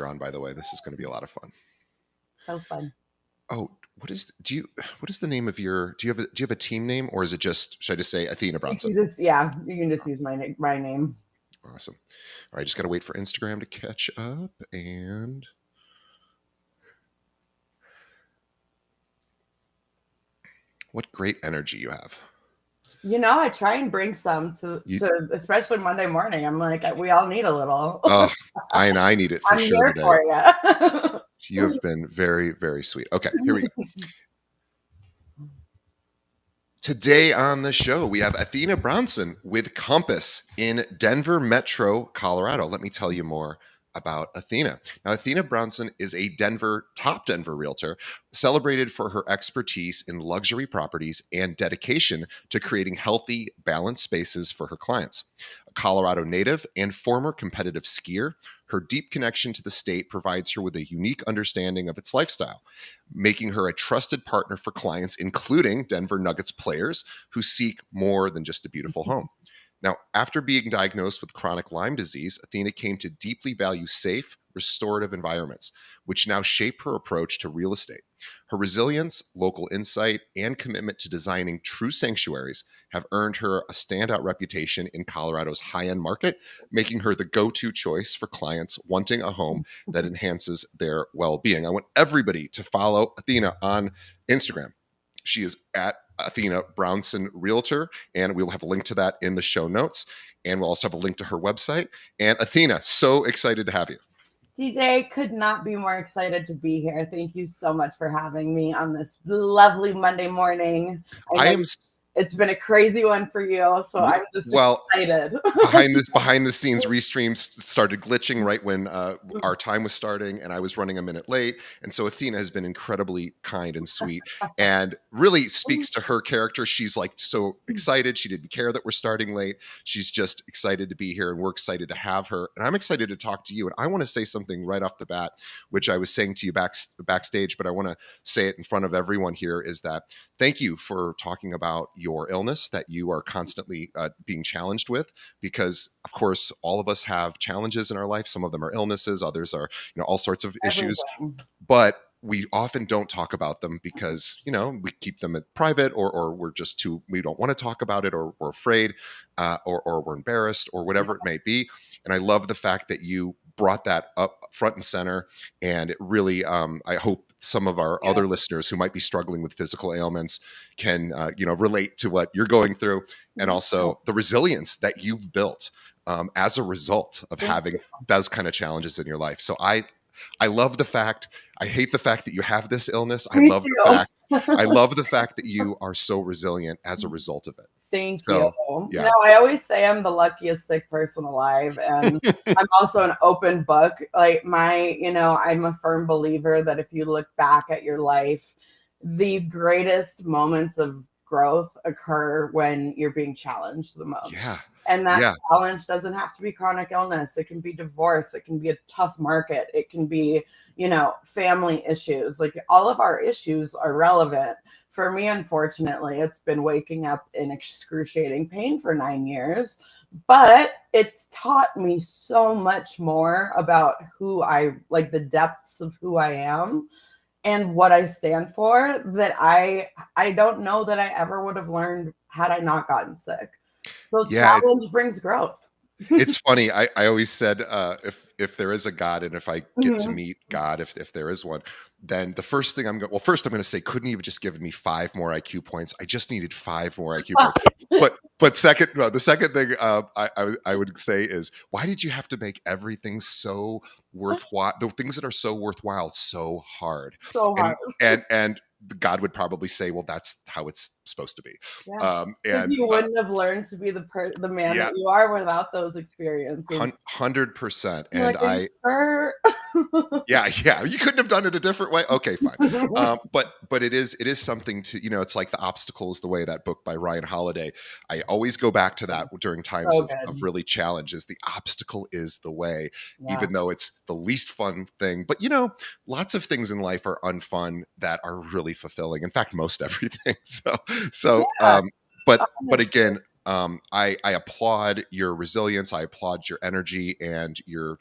on, by the way. This is going to be a lot of fun. So fun. Oh, what is the name of your, do you have a team name, or is it just, should I just say Athena Brownson? You can just use my name. Awesome. All right, just got to wait for Instagram to catch up. And what great energy you have. I try and bring some to especially Monday morning. I'm like, we all need a little. Oh, I need it for I'm sure here today. for you. You have been very, very sweet. Okay, here we go. Today on the show, we have Athena Brownson with Compass in Denver Metro, Colorado. Let me tell you more about Athena. Now, Athena Brownson is a top Denver realtor, celebrated for her expertise in luxury properties and dedication to creating healthy, balanced spaces for her clients. A Colorado native and former competitive skier, her deep connection to the state provides her with a unique understanding of its lifestyle, making her a trusted partner for clients, including Denver Nuggets players who seek more than just a beautiful home. Now, after being diagnosed with chronic Lyme disease, Athena came to deeply value safe, restorative environments, which now shape her approach to real estate. Her resilience, local insight, and commitment to designing true sanctuaries have earned her a standout reputation in Colorado's high-end market, making her the go-to choice for clients wanting a home that enhances their well-being. I want everybody to follow Athena on Instagram. She is at Athena Brownson Realtor, and we'll have a link to that in the show notes. And we'll also have a link to her website. And Athena, so excited to have you. DJ, could not be more excited to be here. Thank you so much for having me on this lovely Monday morning. It's been a crazy one for you, so I'm just excited. behind the scenes restream started glitching right when our time was starting, and I was running a minute late. And so Athena has been incredibly kind and sweet, and really speaks to her character. She's like so excited. She didn't care that we're starting late. She's just excited to be here, and we're excited to have her. And I'm excited to talk to you. And I want to say something right off the bat, which I was saying to you backstage, but I want to say it in front of everyone here, is that thank you for talking about your illness that you are constantly being challenged with, because of course all of us have challenges in our life. Some of them are illnesses, others are all sorts of issues, but we often don't talk about them because we keep them private, or we're just we don't want to talk about it, or we're afraid, or we're embarrassed, or whatever it may be. And I love the fact that you brought that up front and center, and it really I hope some of our other listeners who might be struggling with physical ailments can relate to what you're going through, and also the resilience that you've built as a result of having those kind of challenges in your life. So I love the fact, I hate the fact that you have this illness. I love the fact that you are so resilient as a result of it. Thank you. Yeah. I always say I'm the luckiest sick person alive, and I'm also an open book. Like I'm a firm believer that if you look back at your life, the greatest moments of growth occur when you're being challenged the most. Yeah. And that challenge doesn't have to be chronic illness. It can be divorce. It can be a tough market. It can be, family issues. Like, all of our issues are relevant. For me, unfortunately, it's been waking up in excruciating pain for 9 years, but it's taught me so much more about the depths of who I am and what I stand for, that I don't know that I ever would have learned had I not gotten sick. So challenge brings growth. It's funny. I always said, if there is a God, and if I get to meet God, if there is one, then the first thing first I'm going to say, couldn't you have just given me 5 more IQ points? I just needed 5 more IQ points. But the second thing I would say is, why did you have to make everything so worthwhile? The things that are so worthwhile so hard. And God would probably say, well, that's how it's supposed to be. Yeah. And you wouldn't have learned to be the man that you are without those experiences. 100%. And you couldn't have done it a different way. Okay, fine. But it is something to, it's like The Obstacle is the Way, that book by Ryan Holiday. I always go back to that during times of really challenges. The obstacle is the way, even though it's the least fun thing. But lots of things in life are unfun that are really fulfilling. In fact, most everything. But again, I applaud your resilience. I applaud your energy and your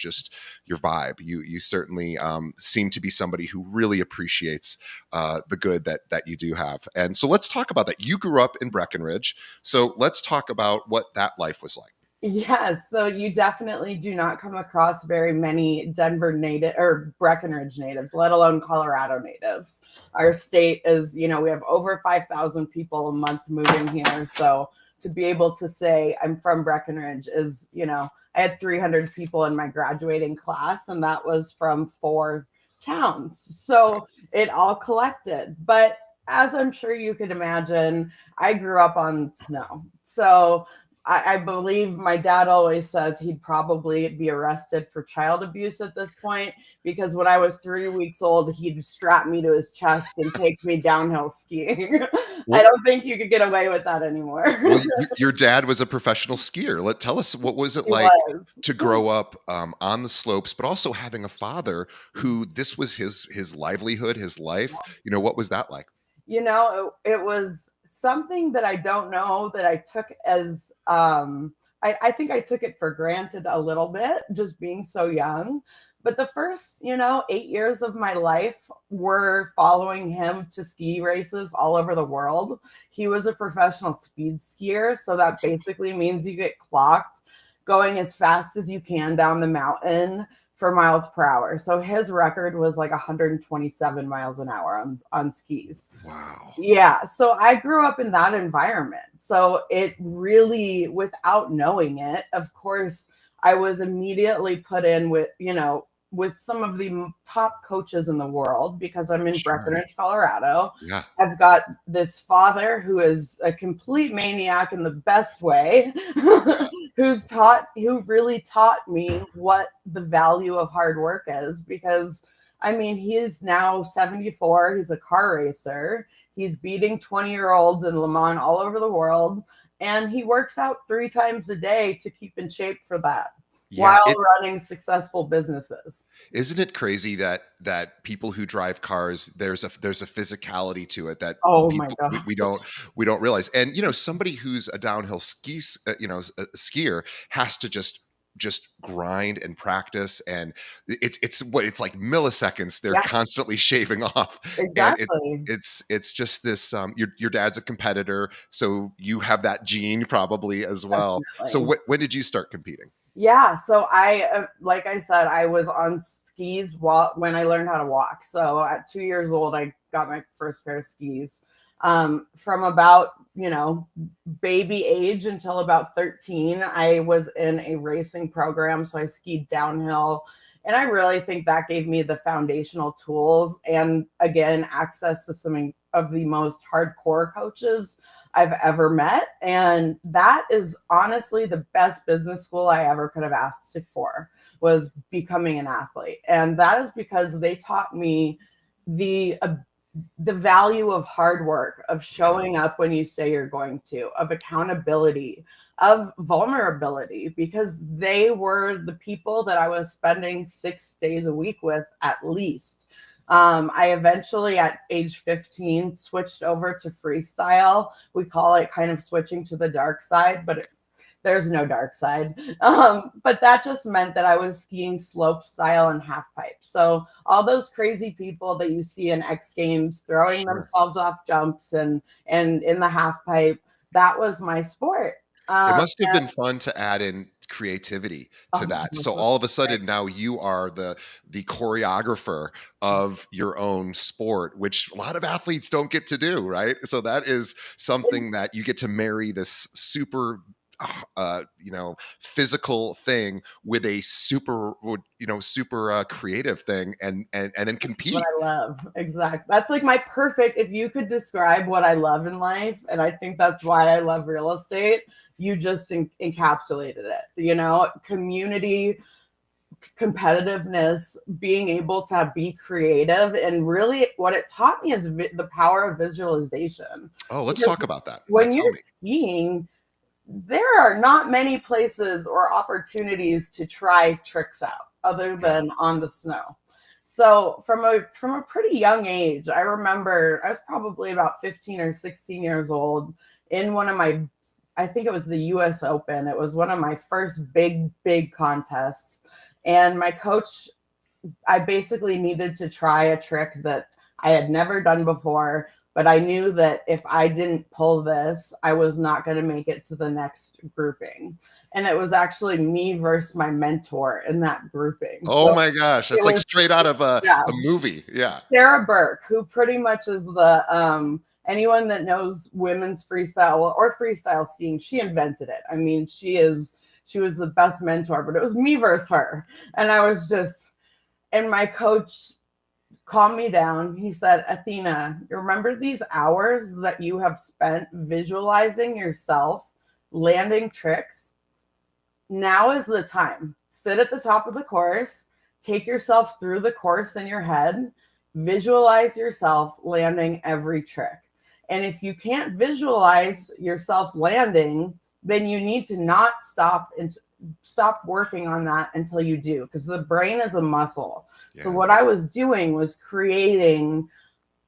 vibe. You certainly seem to be somebody who really appreciates the good that you do have. And so let's talk about that. You grew up in Breckenridge, so let's talk about what that life was like. Yes, so you definitely do not come across very many Denver native or Breckenridge natives, let alone Colorado natives. Our state is, we have over 5,000 people a month moving here. So to be able to say I'm from Breckenridge is, I had 300 people in my graduating class, and that was from 4 towns. So it all collected. But as I'm sure you could imagine, I grew up on snow. So I believe my dad always says he'd probably be arrested for child abuse at this point, because when I was 3 weeks old, he'd strap me to his chest and take me downhill skiing. I Well, don't think you could get away with that anymore. well, your dad was a professional skier. Tell us, what was it He like was. to grow up on the slopes, but also having a father who this was his livelihood, his life. What was that like? It was something that I don't know that I took as I think I took it for granted a little bit, just being so young. But the first, 8 years of my life were following him to ski races all over the world. He was a professional speed skier, so that basically means you get clocked going as fast as you can down the mountain for miles per hour. So his record was like 127 miles an hour on skis. Wow. Yeah. So I grew up in that environment. So it really, without knowing it, of course, I was immediately put in with some of the top coaches in the world, because I'm in Sure. Breckenridge, Colorado. Yeah. I've got this father who is a complete maniac in the best way, who really taught me what the value of hard work is. Because I mean, he is now 74. He's a car racer. He's beating 20-year-olds in Le Mans all over the world. And he works out 3 times a day to keep in shape for that Yeah. while running successful businesses. Isn't it crazy that people who drive cars, there's a physicality to it that Oh my people God. we don't realize. And somebody who's a downhill a skier has to just grind and practice, and it's like milliseconds they're Yeah, constantly shaving off. And exactly. it's just this your dad's a competitor, so you have that gene probably as well. So Definitely. when did you start competing? Yeah, so like I said, I was on skis when I learned how to walk. So at 2 years old, I got my first pair of skis. From about, baby age until about 13, I was in a racing program. So I skied downhill. And I really think that gave me the foundational tools and, again, access to some of the most hardcore coaches I've ever met. And that is honestly the best business school I ever could have asked for, was becoming an athlete. And that is because they taught me the value of hard work, of Yeah. showing up when you say you're going to, of accountability, of vulnerability, because they were the people that I was spending 6 days a week with at least. I eventually, at age 15, switched over to freestyle. We call it kind of switching to the dark side, but there's no dark side. But that just meant that I was skiing slope style and half pipe. So all those crazy people that you see in X Games throwing Sure. themselves off jumps and in the half pipe, that was my sport. It Um, must have been fun to add in creativity to oh, that. this So was all of a great. sudden now you are the choreographer of your own sport, which a lot of athletes don't get to do, right? So that is something that you get to marry this super physical thing with a super creative thing, and then That's what compete. I love. Exactly. That's like my perfect, if you could describe what I love in life, and I think that's why I love real estate, you just encapsulated it. Community, competitiveness, being able to be creative. And really, what it taught me is the power of visualization. Oh, let's Because talk about that. when Tell you're me. skiing, there are not many places or opportunities to try tricks out other Yeah. than on the snow. So from a pretty young age, I remember I was probably about 15 or 16 years old in one of my I think it was the US Open. It was one of my first big contests. And my coach, I basically needed to try a trick that I had never done before, but I knew that if I didn't pull this, I was not going to make it to the next grouping. And it was actually me versus my mentor in that grouping. Oh So my gosh, it that's like was, straight out of yeah, a movie. Yeah. Sarah Burke, who pretty much is the anyone that knows women's freestyle or freestyle skiing, she invented it. I mean, she was the best mentor, but it was me versus her. And I was just, and my coach calmed me down. He said, Athena, you remember these hours that you have spent visualizing yourself landing tricks? Now is the time. Sit at the top of the course, take yourself through the course in your head, visualize yourself landing every trick. And if you can't visualize yourself landing, then you need to not stop working on that until you do, because the brain is a muscle. So Yeah. what I was doing was creating,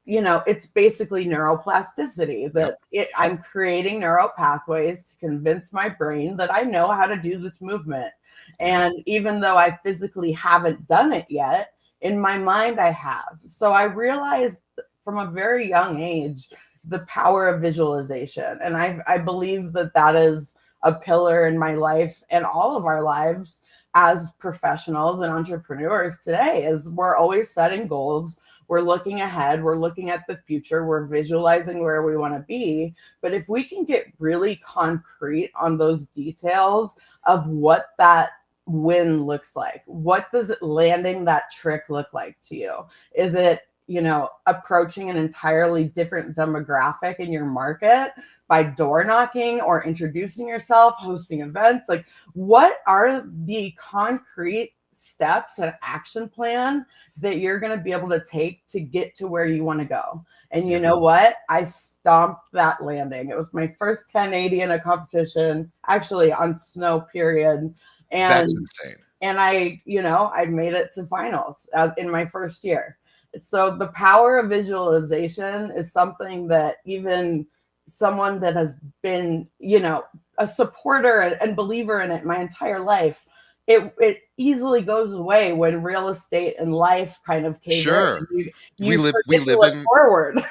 it's basically neuroplasticity, Yep. that I'm creating neural pathways to convince my brain that I know how to do this movement. Yeah. And even though I physically haven't done it yet, in my mind I have. So I realized from a very young age the power of visualization. And I believe that that is a pillar in my life and all of our lives as professionals and entrepreneurs today, is we're always setting goals, we're looking ahead, we're looking at the future, we're visualizing where we want to be. But if we can get really concrete on those details of what that win looks like, what does landing that trick look like to you? Is it, approaching an entirely different demographic in your market by door knocking or introducing yourself, hosting events? Like, what are the concrete steps and action plan that you're going to be able to take to get to where you want to go? And you Yeah. know what? I stomped that landing. It was my first 1080 in a competition, actually on snow, period. That's And insane. I made it to finals in my first year. So the power of visualization is something that even someone that has been, a supporter and believer in it my entire life, it easily goes away when real estate and life kind of cave in. Sure. You We forget to live look in forward.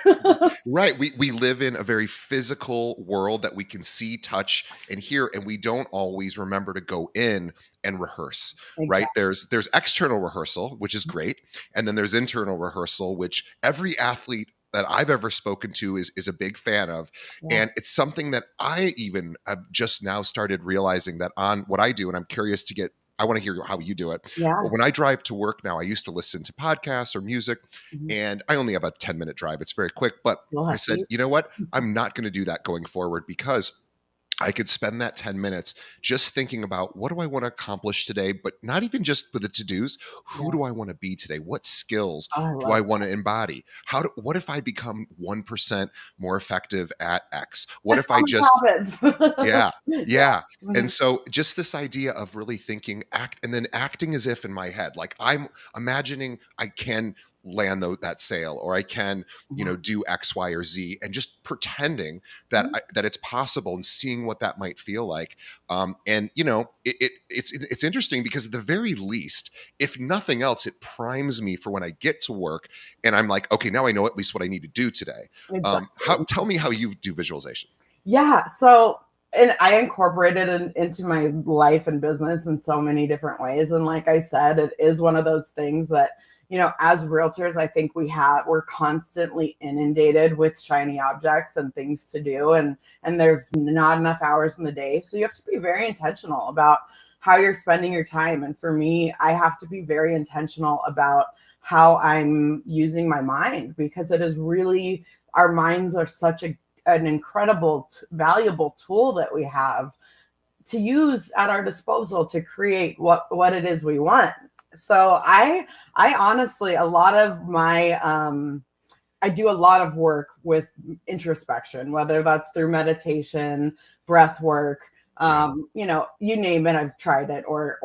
Right. We live in a very physical world that we can see, touch, and hear, and we don't always remember to go in and rehearse. Right. Exactly. There's external rehearsal, which is great, and then there's internal rehearsal, which every athlete that I've ever spoken to is a big fan of. Yeah. And it's something that I even have just now started realizing that on what I do, and I'm curious to get I want to hear how you do it. Yeah. But when I drive to work now, I used to listen to podcasts or music, Mhm. and I only have a 10-minute drive. It's very quick. But I said, Lucky. you know what? I'm not going to do that going forward, because I could spend that 10 minutes just thinking about, what do I want to accomplish today, but not even just with the to-dos. Who Yeah. do I want to be today? What skills Oh, I do love I want to embody? What if I become 1% more effective at X? What if I atomic just habits. yeah, Yeah. yeah. Mhm. And so just this idea of really thinking, act, and then acting as if in my head, like I'm imagining I can land that sale, or I can, Yeah. do X, Y, or Z, and just pretending that that it's possible, and seeing what that might feel like. And it's interesting, because at the very least, if nothing else, it primes me for when I get to work, and I'm like, okay, now I know at least what I need to do today. Exactly. Tell me how you do visualization. Yeah. So, and I incorporated it into my life and business in so many different ways. And like I said, it is one of those things that, as realtors, I think we're constantly inundated with shiny objects and things to do. And there's not enough hours in the day. So you have to be very intentional about how you're spending your time. And for me, I have to be very intentional about how I'm using my mind, because it is really, our minds are such an incredible, valuable tool that we have to use at our disposal to create what it is we want. So I honestly, a lot of my I do a lot of work with introspection, whether that's through meditation, breath work, Yeah. you name it, I've tried it, or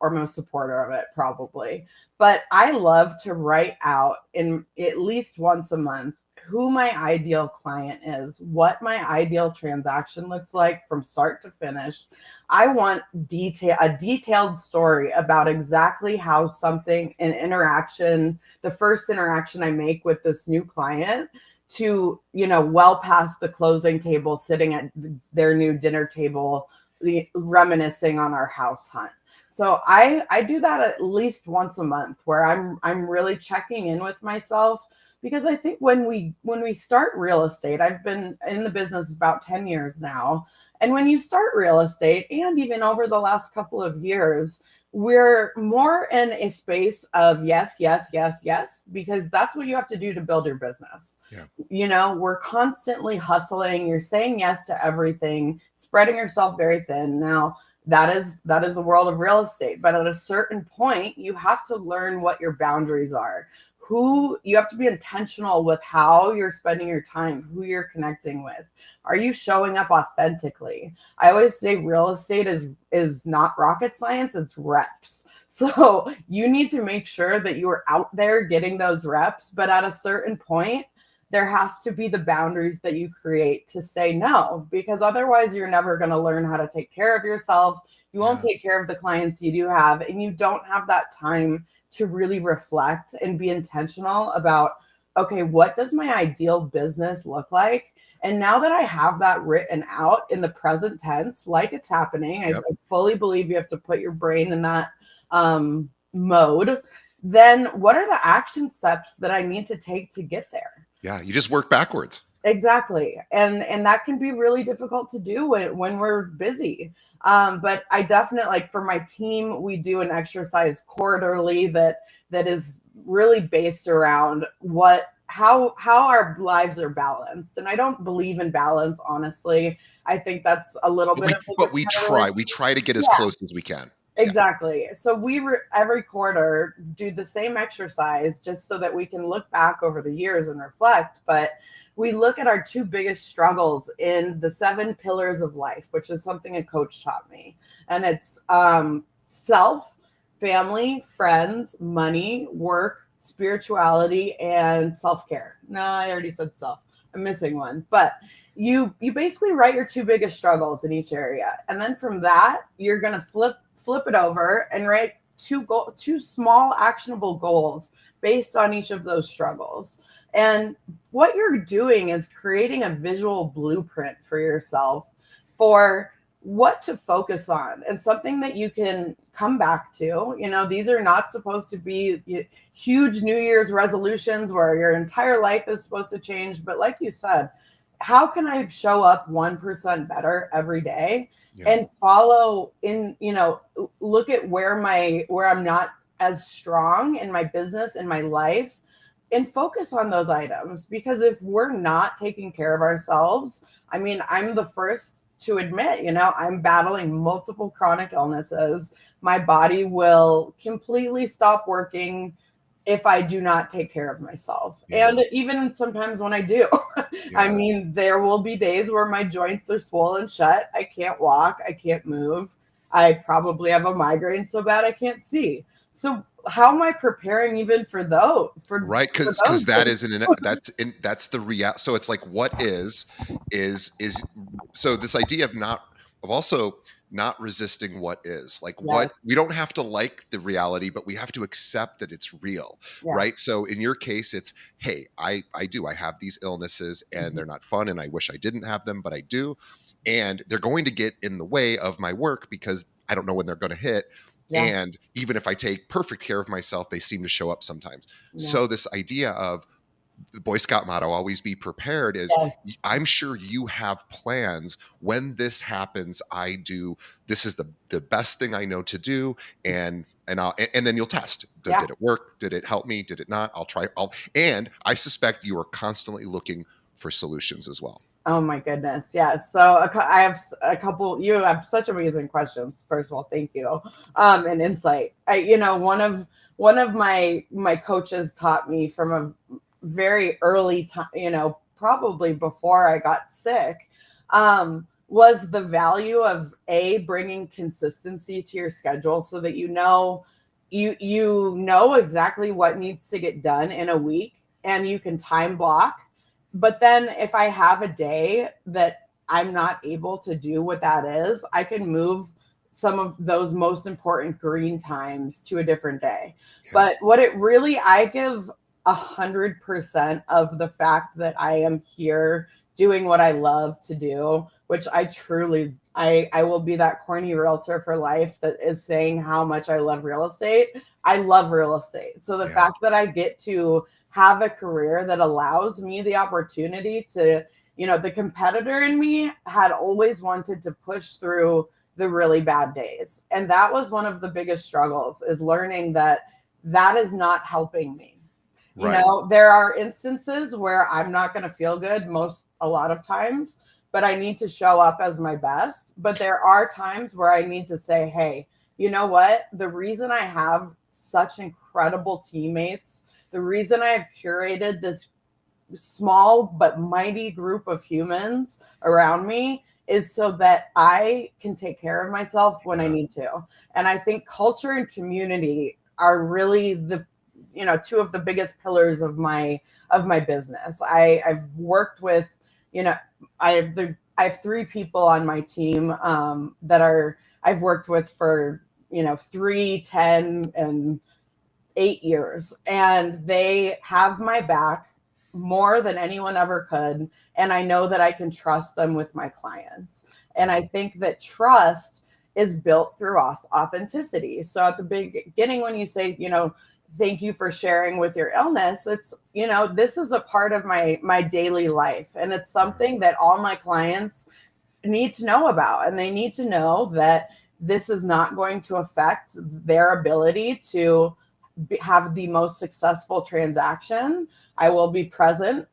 I'm a supporter of it, probably. But I love to write out, in at least once a month, who my ideal client is, what my ideal transaction looks like from start to finish. I want a detailed story about exactly how an interaction, the first interaction I make with this new client, to, well past the closing table, sitting at their new dinner table, reminiscing on our house hunt. So I do that at least once a month, where I'm really checking in with myself, because I think when we start real estate, I've been in the business about 10 years now, and when you start real estate, and even over the last couple of years, we're more in a space of yes, yes, yes, yes, because that's what you have to do to build your business. Yeah. We're constantly hustling. You're saying yes to everything, spreading yourself very thin. Now, that is the world of real estate. But at a certain point, you have to learn what your boundaries are. Who you have to be intentional with how you're spending your time, who you're connecting with. Are you showing up authentically? I always say real estate is not rocket science, it's reps. So you need to make sure that you are out there getting those reps, but at a certain point, there has to be the boundaries that you create to say no, because otherwise you're never going to learn how to take care of yourself. You won't Yeah. take care of the clients you do have, and you don't have that time to really reflect and be intentional about, okay, what does my ideal business look like? And now that I have that written out in the present tense, like it's happening, I Yep. fully believe you have to put your brain in that mode. Then what are the action steps that I need to take to get there? Yeah. You just work backwards. Exactly. And that can be really difficult to do when we're busy. But I definitely, like, for my team, we do an exercise quarterly that is really based around how our lives are balanced. And I don't believe in balance, honestly. I think that's a little bit of But we a try. We try to get as yeah. close as we can. Yeah. Exactly. So every quarter do the same exercise, just so that we can look back over the years and reflect. But we look at our two biggest struggles in the 7 pillars of life, which is something a coach taught me. And it's self, family, friends, money, work, spirituality, and self-care. No, I already said self. I'm missing one. But you basically write your two biggest struggles in each area. And then from that, you're going to flip it over and write two small actionable goals based on each of those struggles. And what you're doing is creating a visual blueprint for yourself for what to focus on, and something that you can come back to. These are not supposed to be huge New Year's resolutions where your entire life is supposed to change. But like you said, how can I show up 1% better every day? Yeah. And follow in, look at where I'm not as strong in my business, in my life, and focus on those items. Because if we're not taking care of ourselves, I mean, I'm the first to admit, I'm battling multiple chronic illnesses. My body will completely stop working if I do not take care of myself. Yeah. And even sometimes when I do, I Yeah. mean, there will be days where my joints are swollen shut. I can't walk. I can't move. I probably have a migraine so bad I can't see. So how am I preparing even for those? Right, For because those that things? is that's the real. So it's like, what is so this idea of also not resisting what is, like, Yes. what we don't have to like the reality, but we have to accept that it's real, Yeah. right? So in your case, it's, hey, I have these illnesses and Mhm. they're not fun, and I wish I didn't have them, but I do, and they're going to get in the way of my work because I don't know when they're going to hit. Yeah. And even if I take perfect care of myself, they seem to show up sometimes. Yeah. So this idea of the Boy Scout motto, always be prepared, is Yes. I'm sure you have plans. When this happens, this is the best thing I know to do. And then you'll test. Did Yeah. it work? Did it help me? Did it not? And I suspect you are constantly looking for solutions as well. Oh my goodness. Yeah. So I have a couple, you have such amazing questions. First of all, thank you. And insight. One of my coaches taught me from a very early time, probably before I got sick, was the value of bringing consistency to your schedule, so that you know exactly what needs to get done in a week, and you can time block, But then if I have a day that I'm not able to do what that is, I can move some of those most important green times to a different day. Yeah. But what it really, I give 100% of the fact that I am here doing what I love to do, which I truly, I will be that corny realtor for life that is saying how much I love real estate. I love real estate. So the Yeah. fact that I get to have a career that allows me the opportunity to, the competitor in me had always wanted to push through the really bad days. And that was one of the biggest struggles, is learning that that is not helping me. Right. There are instances where I'm not going to feel good a lot of times, but I need to show up as my best. But there are times where I need to say, hey, you know what? The reason I have such incredible teammates, the reason I've curated this small but mighty group of humans around me is so that I can take care of myself when I Yeah. need to. And I think culture and community are really the two of the biggest pillars of my business. I've worked with, you know, I have three people on my team that I've worked with for 3, 10, and 8 years, and they have my back more than anyone ever could. And I know that I can trust them with my clients. And I think that trust is built through authenticity. So at the beginning, when you say, thank you for sharing with your illness, it's, this is a part of my daily life. And it's Yeah. something that all my clients need to know about. And they need to know that this is not going to affect their ability to have the most successful transaction. I will be present.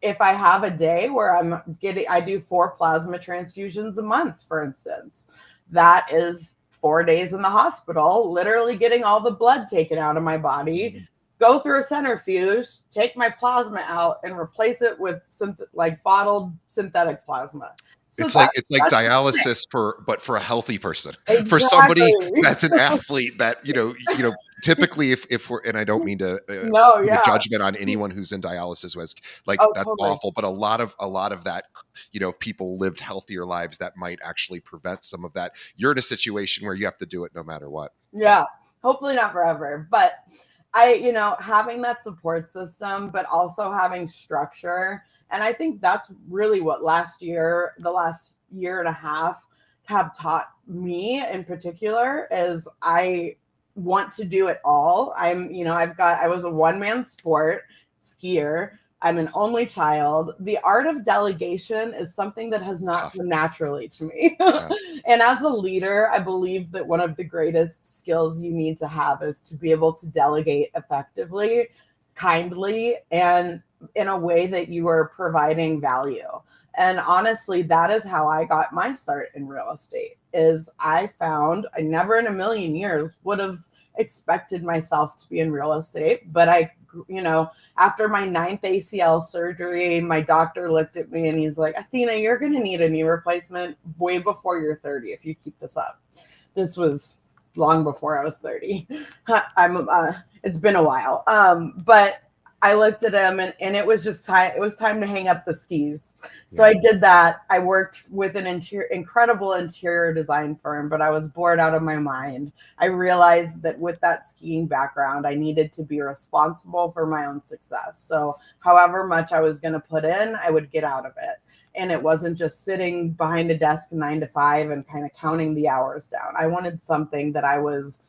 If I have a day where I do 4 plasma transfusions a month, for instance, that is 4 days in the hospital, literally getting all the blood taken out of my body, go through a centrifuge, take my plasma out, and replace it with like bottled synthetic plasma. So It's like that's dialysis for a healthy person. For somebody exactly. that's an athlete that, typically if we're, and I don't mean to No, put a yeah. judgment on anyone who's in dialysis who has, like, Oh, that's totally. awful, but a lot of that, if people lived healthier lives, that might actually prevent some of that. You're in a situation where you have to do it no matter what. Yeah, hopefully not forever, but having that support system, but also having structure. And I think that's really what the last year and a half have taught me in particular is I want to do it all. I was a one-man sport skier. I'm an only child. The art of delegation is something that has It's not tough. come naturally to me. Yeah. And as a leader, I believe that one of the greatest skills you need to have is to be able to delegate effectively, kindly, and in a way that you are providing value. And honestly, that is how I got my start in real estate. Is I found I never in a million years would have expected myself to be in real estate, but after my 9th ACL surgery, my doctor looked at me and he's like, Athena, you're going to need a knee replacement way before you're 30 if you keep this up. This was long before I was 30. It's been a while. But I looked at him and it was just time. It was time to hang up the skis. So Yeah. I did that. I worked with an incredible interior design firm, but I was bored out of my mind. I realized that with that skiing background, I needed to be responsible for my own success. So however much I was going to put in, I would get out of it. And it wasn't just sitting behind a desk 9 to 5 and kind of counting the hours down. I wanted something that I was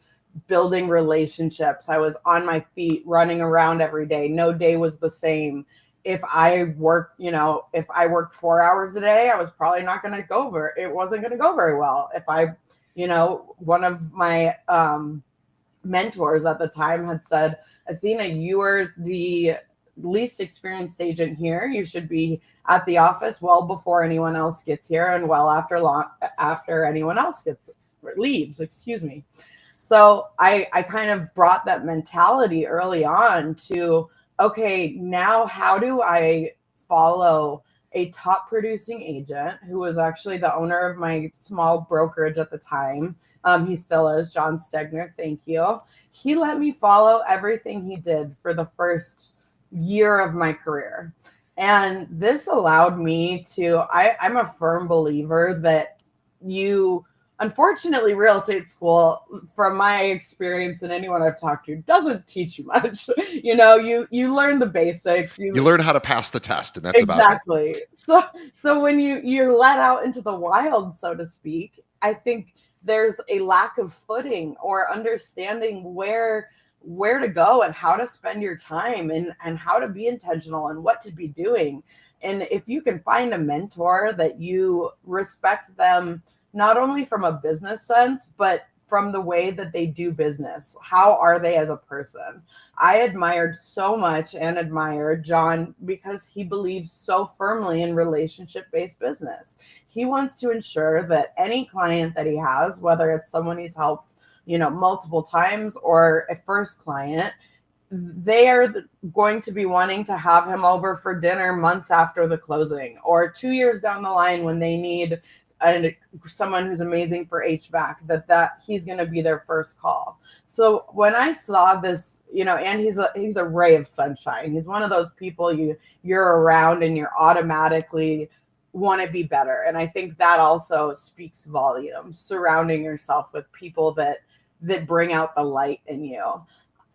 building relationships. I was on my feet, running around every day. No day was the same. If I worked 4 hours a day, I was probably not going to go over. It wasn't going to go very well. If one of my mentors at the time had said, Athena, you are the least experienced agent here. You should be at the office well before anyone else gets here and well after anyone else leaves, excuse me. So I kind of brought that mentality early on to, okay, now how do I follow a top producing agent who was actually the owner of my small brokerage at the time. He still is, John Stegner. Thank you. He let me follow everything he did for the first year of my career. And this allowed me to, I'm a firm believer that you, unfortunately, real estate school, from my experience and anyone I've talked to, doesn't teach you much. You learn the basics. You learn how to pass the test, and that's about it. Exactly. So when you're let out into the wild, so to speak, I think there's a lack of footing or understanding where to go and how to spend your time and how to be intentional and what to be doing. And if you can find a mentor that you respect them not only from a business sense, but from the way that they do business. How are they as a person? I admired so much and admire John because he believes so firmly in relationship based business. He wants to ensure that any client that he has, whether it's someone he's helped, multiple times or a first client, they are going to be wanting to have him over for dinner months after the closing or 2 years down the line when they need someone who's amazing for HVAC, that he's going to be their first call. So when I saw this, and he's a ray of sunshine. He's one of those people you're around and you're automatically want to be better. And I think that also speaks volumes, surrounding yourself with people that bring out the light in you.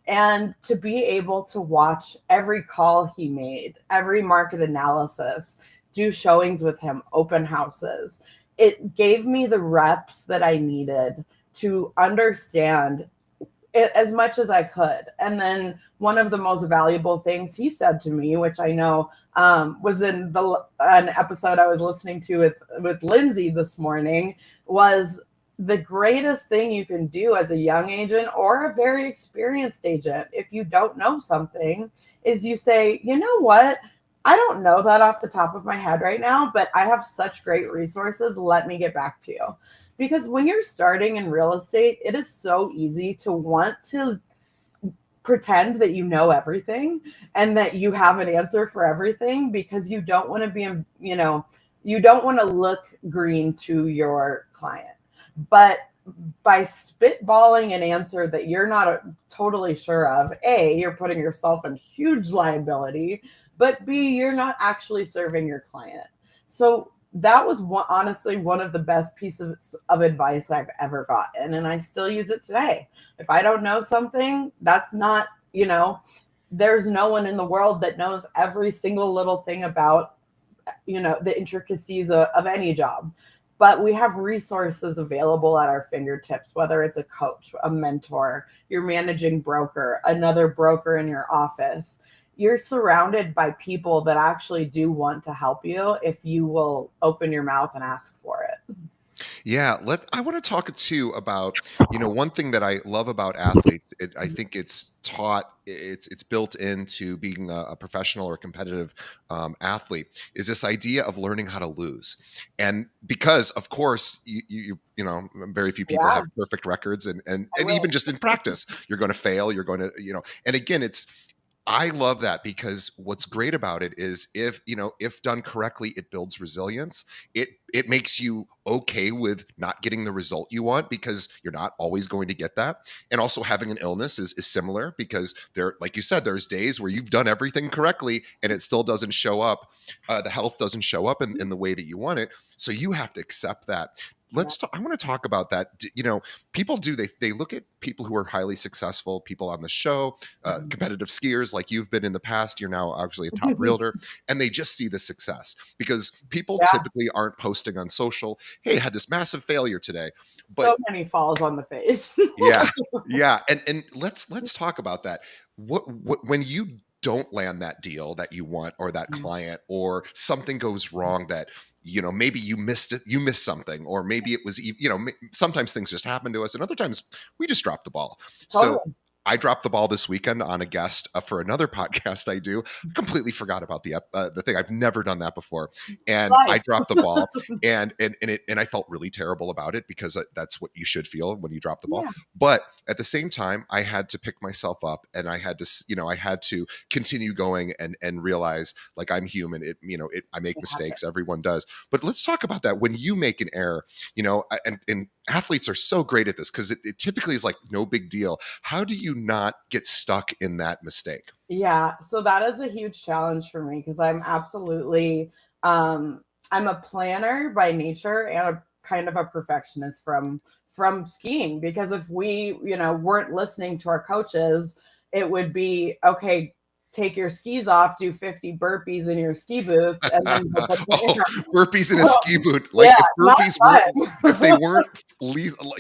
And to be able to watch every call he made, every market analysis, do showings with him, open houses, it gave me the reps that I needed to understand it as much as I could. And then one of the most valuable things he said to me, which I know was in an episode I was listening to with Lindsay this morning, was the greatest thing you can do as a young agent or a very experienced agent, if you don't know something, is you say, you know what? I don't know that off the top of my head right now, but I have such great resources. Let me get back to you. Because when you're starting in real estate, it is so easy to want to pretend that you know everything and that you have an answer for everything because you don't want to be, you don't want to look green to your client. But by spitballing an answer that you're not totally sure of, A, you're putting yourself in huge liability, but B, you're not actually serving your client. So that was honestly one of the best pieces of advice I've ever gotten. And I still use it today. If I don't know something, that's not, there's no one in the world that knows every single little thing about, the intricacies of any job. But we have resources available at our fingertips, whether it's a coach, a mentor, your managing broker, another broker in your office. You're surrounded by people that actually do want to help you if you will open your mouth and ask for it. Yeah, I want to talk too about, one thing that I love about athletes. I think it's taught, it's built into being a professional or competitive athlete, is this idea of learning how to lose. And because, of course, very few people Yeah, have perfect records, I and even will. just in practice, you're going to fail. You're going to, and again, I love that because what's great about it is if done correctly, it builds resilience. It makes you okay with not getting the result you want because you're not always going to get that. And also having an illness is similar because like you said, there's days where you've done everything correctly and it still doesn't show up. The health doesn't show up in the way that you want it. So you have to accept that. Yeah. I want to talk about that. People they look at people who are highly successful, people on the show, competitive skiers like you've been in the past. You're now obviously a top realtor, and they just see the success because people Yeah. typically aren't posting on social, "Hey, I had this massive failure today." But So many falls on the face. yeah, yeah, and let's talk about that. What when you don't land that deal that you want, or that client, or something goes wrong that maybe you missed it, you missed something, or maybe it was sometimes things just happen to us, and other times we just drop the ball. So Totally. I dropped the ball this weekend on a guest for another podcast I do. I completely forgot about the thing. I've never done that before, and I Life. dropped the ball, and I felt really terrible about it because that's what you should feel when you drop the ball. Yeah. But at the same time, I had to pick myself up, and I had to I had to continue going and realize, like, I'm human. I make It happens. mistakes. Everyone does. But let's talk about that. When you make an error, and athletes are so great at this because it typically is like no big deal. How do you not get stuck in that mistake? Yeah, so that is a huge challenge for me because I'm absolutely I'm a planner by nature and a kind of a perfectionist from skiing, because if we, weren't listening to our coaches, it would be okay, take your skis off, do 50 burpees in your ski boots and then go put the Oh, air. burpees in a So, ski boot. Like yeah, if not burpees weren't, if they fun.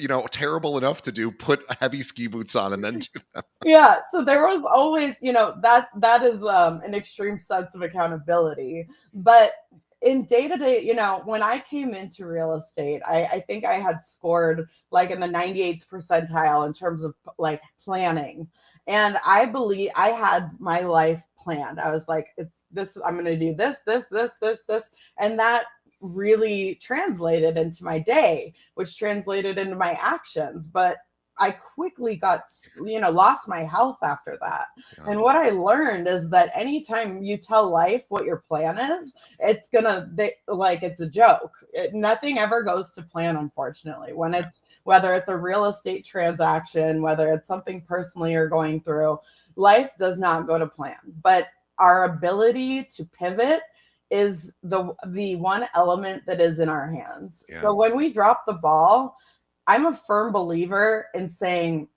weren't terrible enough to do, put heavy ski boots on and then do them. Yeah, so there was always, that is an extreme sense of accountability. But in day to day, when I came into real estate, I think I had scored like in the 98th percentile in terms of like planning. And I believe I had my life planned. I was like, it's this, I'm going to do this. And that really translated into my day, which translated into my actions. But I quickly lost my health after that. Yeah, And what I learned is that anytime you tell life what your plan is, it's gonna like it's a joke. Nothing ever goes to plan, unfortunately. yeah, Whether it's a real estate transaction, whether it's something personally you're going through, life does not go to plan. But our ability to pivot is the one element that is in our hands. yeah, So when we drop the ball, I'm a firm believer in saying,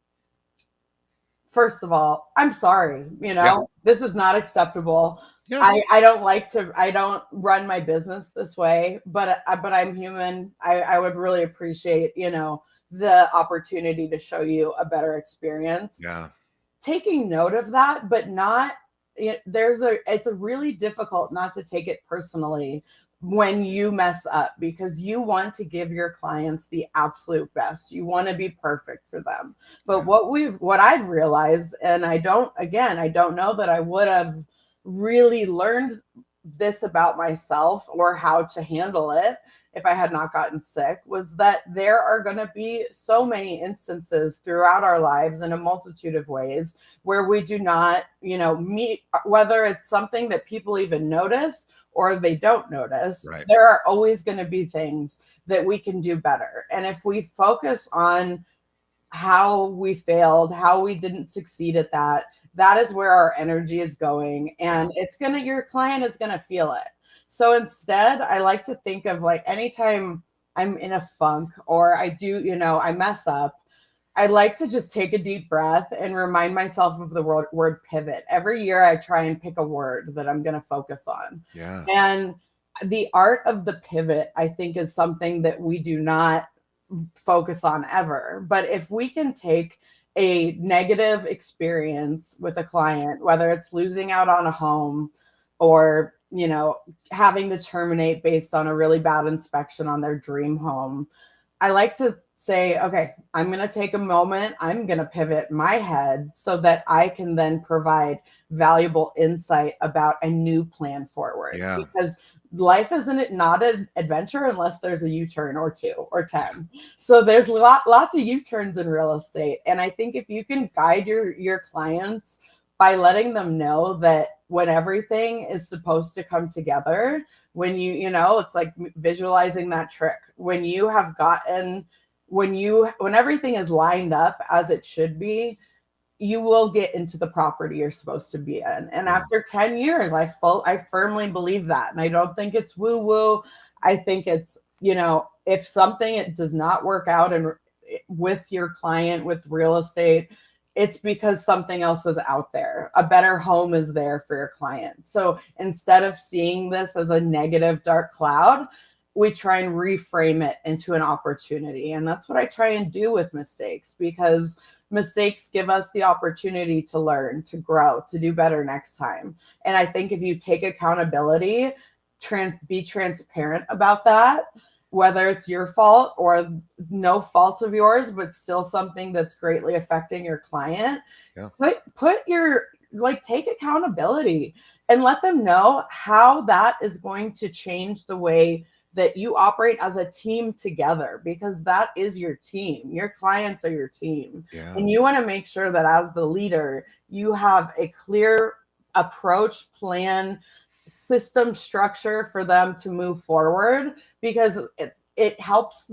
first of all, I'm sorry, yeah, this is not acceptable. yeah, I don't run my business this way, but I'm human. I would really appreciate, the opportunity to show you a better experience. yeah, Taking note of that, but not it's a really difficult not to take it personally when you mess up, because you want to give your clients the absolute best. You want to be perfect for them. But yeah, what I've realized, and I don't know that I would have really learned this about myself or how to handle it if I had not gotten sick, was that there are going to be so many instances throughout our lives in a multitude of ways where we do not, meet, whether it's something that people even notice or they don't notice. right. There are always going to be things that we can do better. And if we focus on how we failed, how we didn't succeed at that, that is where our energy is going. Yeah, And your client is going to feel it. So instead, I like to think of like anytime I'm in a funk or I do, I mess up, I like to just take a deep breath and remind myself of the word pivot. Every year, I try and pick a word that I'm going to focus on. yeah, And the art of the pivot, I think, is something that we do not focus on ever. But if we can take a negative experience with a client, whether it's losing out on a home or, having to terminate based on a really bad inspection on their dream home, I like to say, okay, I'm going to take a moment. I'm going to pivot my head so that I can then provide valuable insight about a new plan forward. yeah, Because life isn't not an adventure unless there's a U-turn or two or 10. So there's lots of U-turns in real estate. And I think if you can guide your clients by letting them know that when everything is supposed to come together, when it's like visualizing that trick, when you have gotten, when everything is lined up as it should be, you will get into the property you're supposed to be in. And yeah, after 10 years, I firmly believe that. And I don't think it's woo woo. I think it's, if something it does not work out and with your client with real estate, it's because something else is out there. A better home is there for your client. So instead of seeing this as a negative dark cloud, we try and reframe it into an opportunity. And that's what I try and do with mistakes, because mistakes give us the opportunity to learn, to grow, to do better next time. And I think if you take accountability, be transparent about that, whether it's your fault or no fault of yours, but still something that's greatly affecting your client, yeah, put your take accountability and let them know how that is going to change the way that you operate as a team together, because that is your team. Your clients are your team. yeah, And you want to make sure that as the leader, you have a clear approach, plan, system structure for them to move forward, because it helps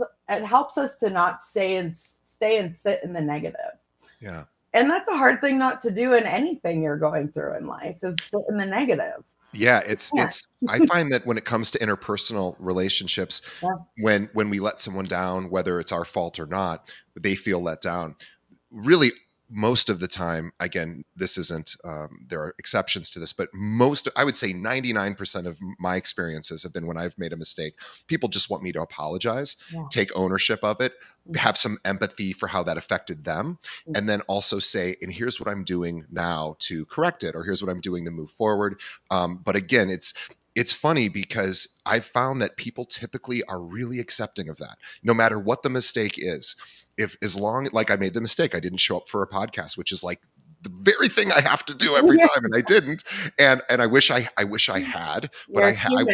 us to not stay and sit in the negative. Yeah. And that's a hard thing not to do in anything you're going through in life, is sit in the negative. Yeah, Yeah. I find that when it comes to interpersonal relationships, Yeah. when we let someone down, whether it's our fault or not, they feel let down. Really, most of the time, again, this isn't, there are exceptions to this, but most, I would say 99% of my experiences have been when I've made a mistake. People just want me to apologize, Yeah. take ownership of it, Mhm. have some empathy for how that affected them, and then also say, and here's what I'm doing now to correct it, or here's what I'm doing to move forward. But again, it's funny because I've found that people typically are really accepting of that, no matter what the mistake is. If, as long, like, I made the mistake, I didn't show up for a podcast, which is like the very thing I have to do every Yeah. time, and I didn't. And I wish I had, but You're I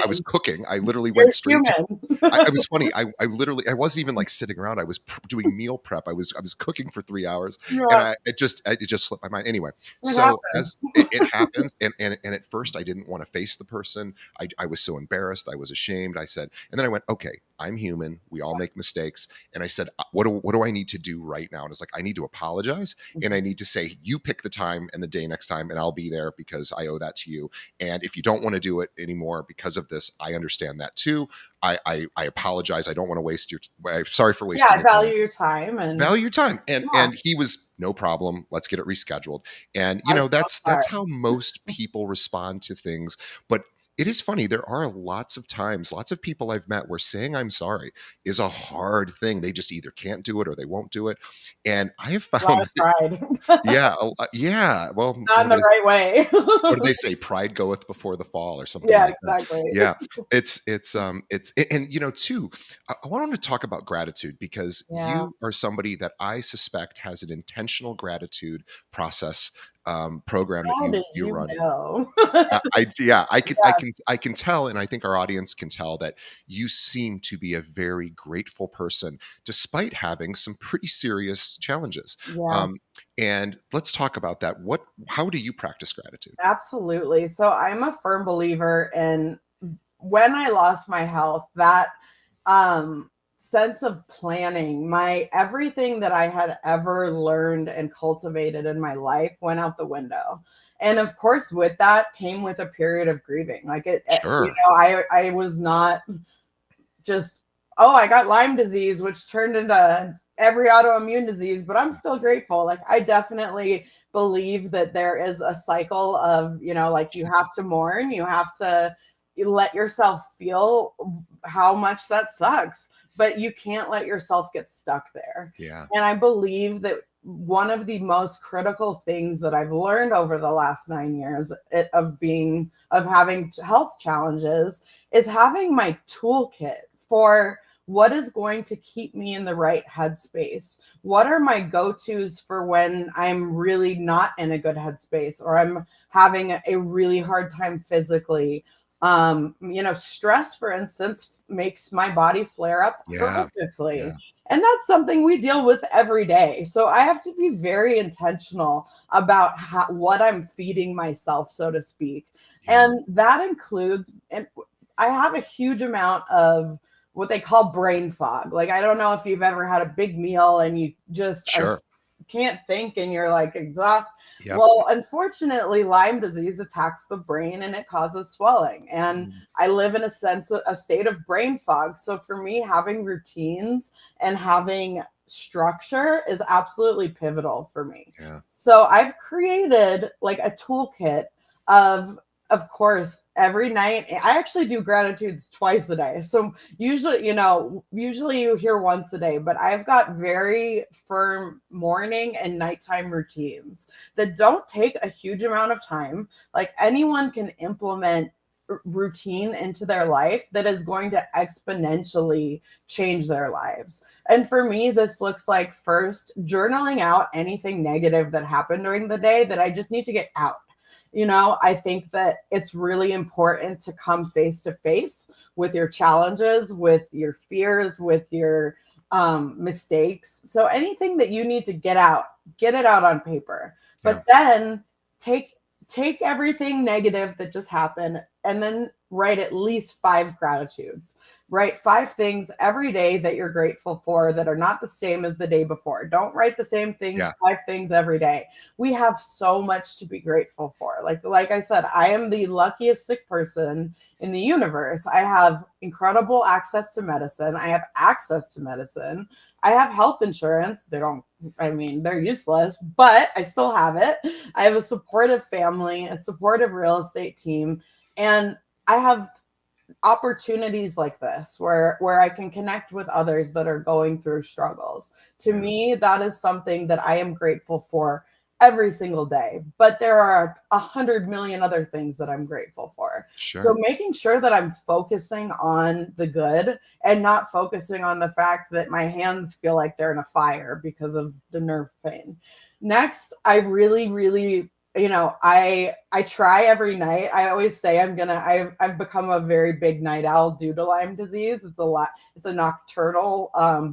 was human. cooking. I literally You're went straight to. human. I was funny. I literally, I wasn't even like sitting around. I was doing meal prep. I was cooking for 3 hours, and Yeah, it just slipped my mind. Anyway, it so happens. as it happens, and at first I didn't want to face the person. I was so embarrassed. I was ashamed. I said, and then I went, okay, I'm human. We all make mistakes. And I said, what do I need to do right now? And it's like, I need to apologize, and I need to say, you pick the time and the day next time, and I'll be there because I owe that to you. And if you don't want to do it anymore because of this, I understand that too. I apologize. I don't want to waste your. I'm sorry for Yeah, wasting I your time. value your time, and Value your time. yeah, And he was, no problem. Let's get it rescheduled. And I'm so that's sorry. how most people respond to things. But it is funny. There are lots of times, lots of people I've met where saying I'm sorry is a hard thing. They just either can't do it or they won't do it. And I have A lot found, of pride. yeah, yeah. Well, Not in the right way. what do they say? Pride goeth before the fall, or something Yeah, like that. exactly. Yeah, it's and too. I wanted to talk about gratitude because Yeah. you are somebody that I suspect has an intentional gratitude process, program that How did you you run. know? Yeah, Yeah, I can tell, and I think our audience can tell that you seem to be a very grateful person, despite having some pretty serious challenges. yeah, Um, and let's talk about that. How do you practice gratitude? absolutely. So I'm a firm believer in, when I lost my health, that um sense of planning, my everything that I had ever learned and cultivated in my life went out the window. And of course, with that came with a period of grieving. Like Sure. I was not just, oh, I got Lyme disease, which turned into every autoimmune disease, but I'm still grateful. Like, I definitely believe that there is a cycle of, like, you have to mourn, you have to let yourself feel how much that sucks, but you can't let yourself get stuck there. Yeah. And I believe that one of the most critical things that I've learned over the last 9 years of having health challenges is having my toolkit for what is going to keep me in the right headspace. What are my go-tos for when I'm really not in a good headspace, or I'm having a really hard time physically? Stress, for instance, makes my body flare up Yeah. horrifically. Yeah. And that's something we deal with every day. So I have to be very intentional about what I'm feeding myself, so to speak. Yeah. And that includes, and I have a huge amount of what they call brain fog. Like, I don't know if you've ever had a big meal and you just Sure. can't think and you're like exhausted. Yep. Well, unfortunately, Lyme disease attacks the brain and it causes swelling. And Mm. I live in a state of brain fog. So for me, having routines and having structure is absolutely pivotal for me. Yeah. So I've created like a toolkit of course, every night. I actually do gratitudes twice a day. So usually you hear once a day, but I've got very firm morning and nighttime routines that don't take a huge amount of time. Like, anyone can implement routine into their life that is going to exponentially change their lives. And for me, this looks like, first, journaling out anything negative that happened during the day that I just need to get out. I think that it's really important to come face to face with your challenges, with your fears, with your mistakes. So anything that you need to get it out on paper. Yeah. But then take take everything negative that just happened, and then write at least 5 gratitudes. Write 5 things every day that you're grateful for that are not the same as the day before. Don't write the same thing, Yeah. 5 things every day. We have so much to be grateful for. Like I said, I am the luckiest sick person in the universe. I have incredible access to medicine. I have access to medicine. I have health insurance. They're useless, but I still have it. I have a supportive family, a supportive real estate team, and I have opportunities like this where I can connect with others that are going through struggles. To Yeah. me, that is something that I am grateful for every single day. But there are 100 million other things that I'm grateful for. So Sure. making sure that I'm focusing on the good and not focusing on the fact that my hands feel like they're in a fire because of the nerve pain. Next, I really, really, I try every night. I always say I've become a very big night owl due to Lyme disease. It's a nocturnal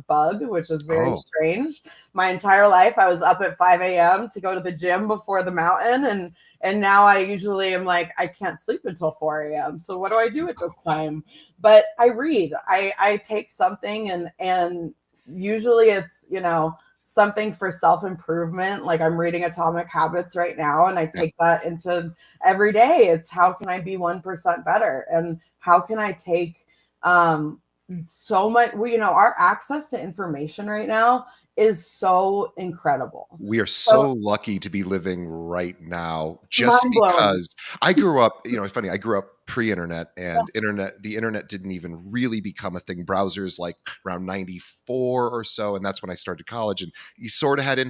bug, which is very Oh, strange. My entire life I was up at 5 a.m. to go to the gym before the mountain, and now I usually am like, I can't sleep until 4 a.m. So what do I do at this time? But I read. I take something, and usually it's, something for self-improvement. Like I'm reading Atomic Habits right now, and I yeah. take that into every day. It's how can I be 1% better, and how can I take so much, our access to information right now is so incredible. We are So so lucky to be living right now just mind blown. because I grew up, it's funny, I grew up pre-internet, and the internet didn't even really become a thing. Browsers like around 94 or so, and that's when I started college, and you sort of had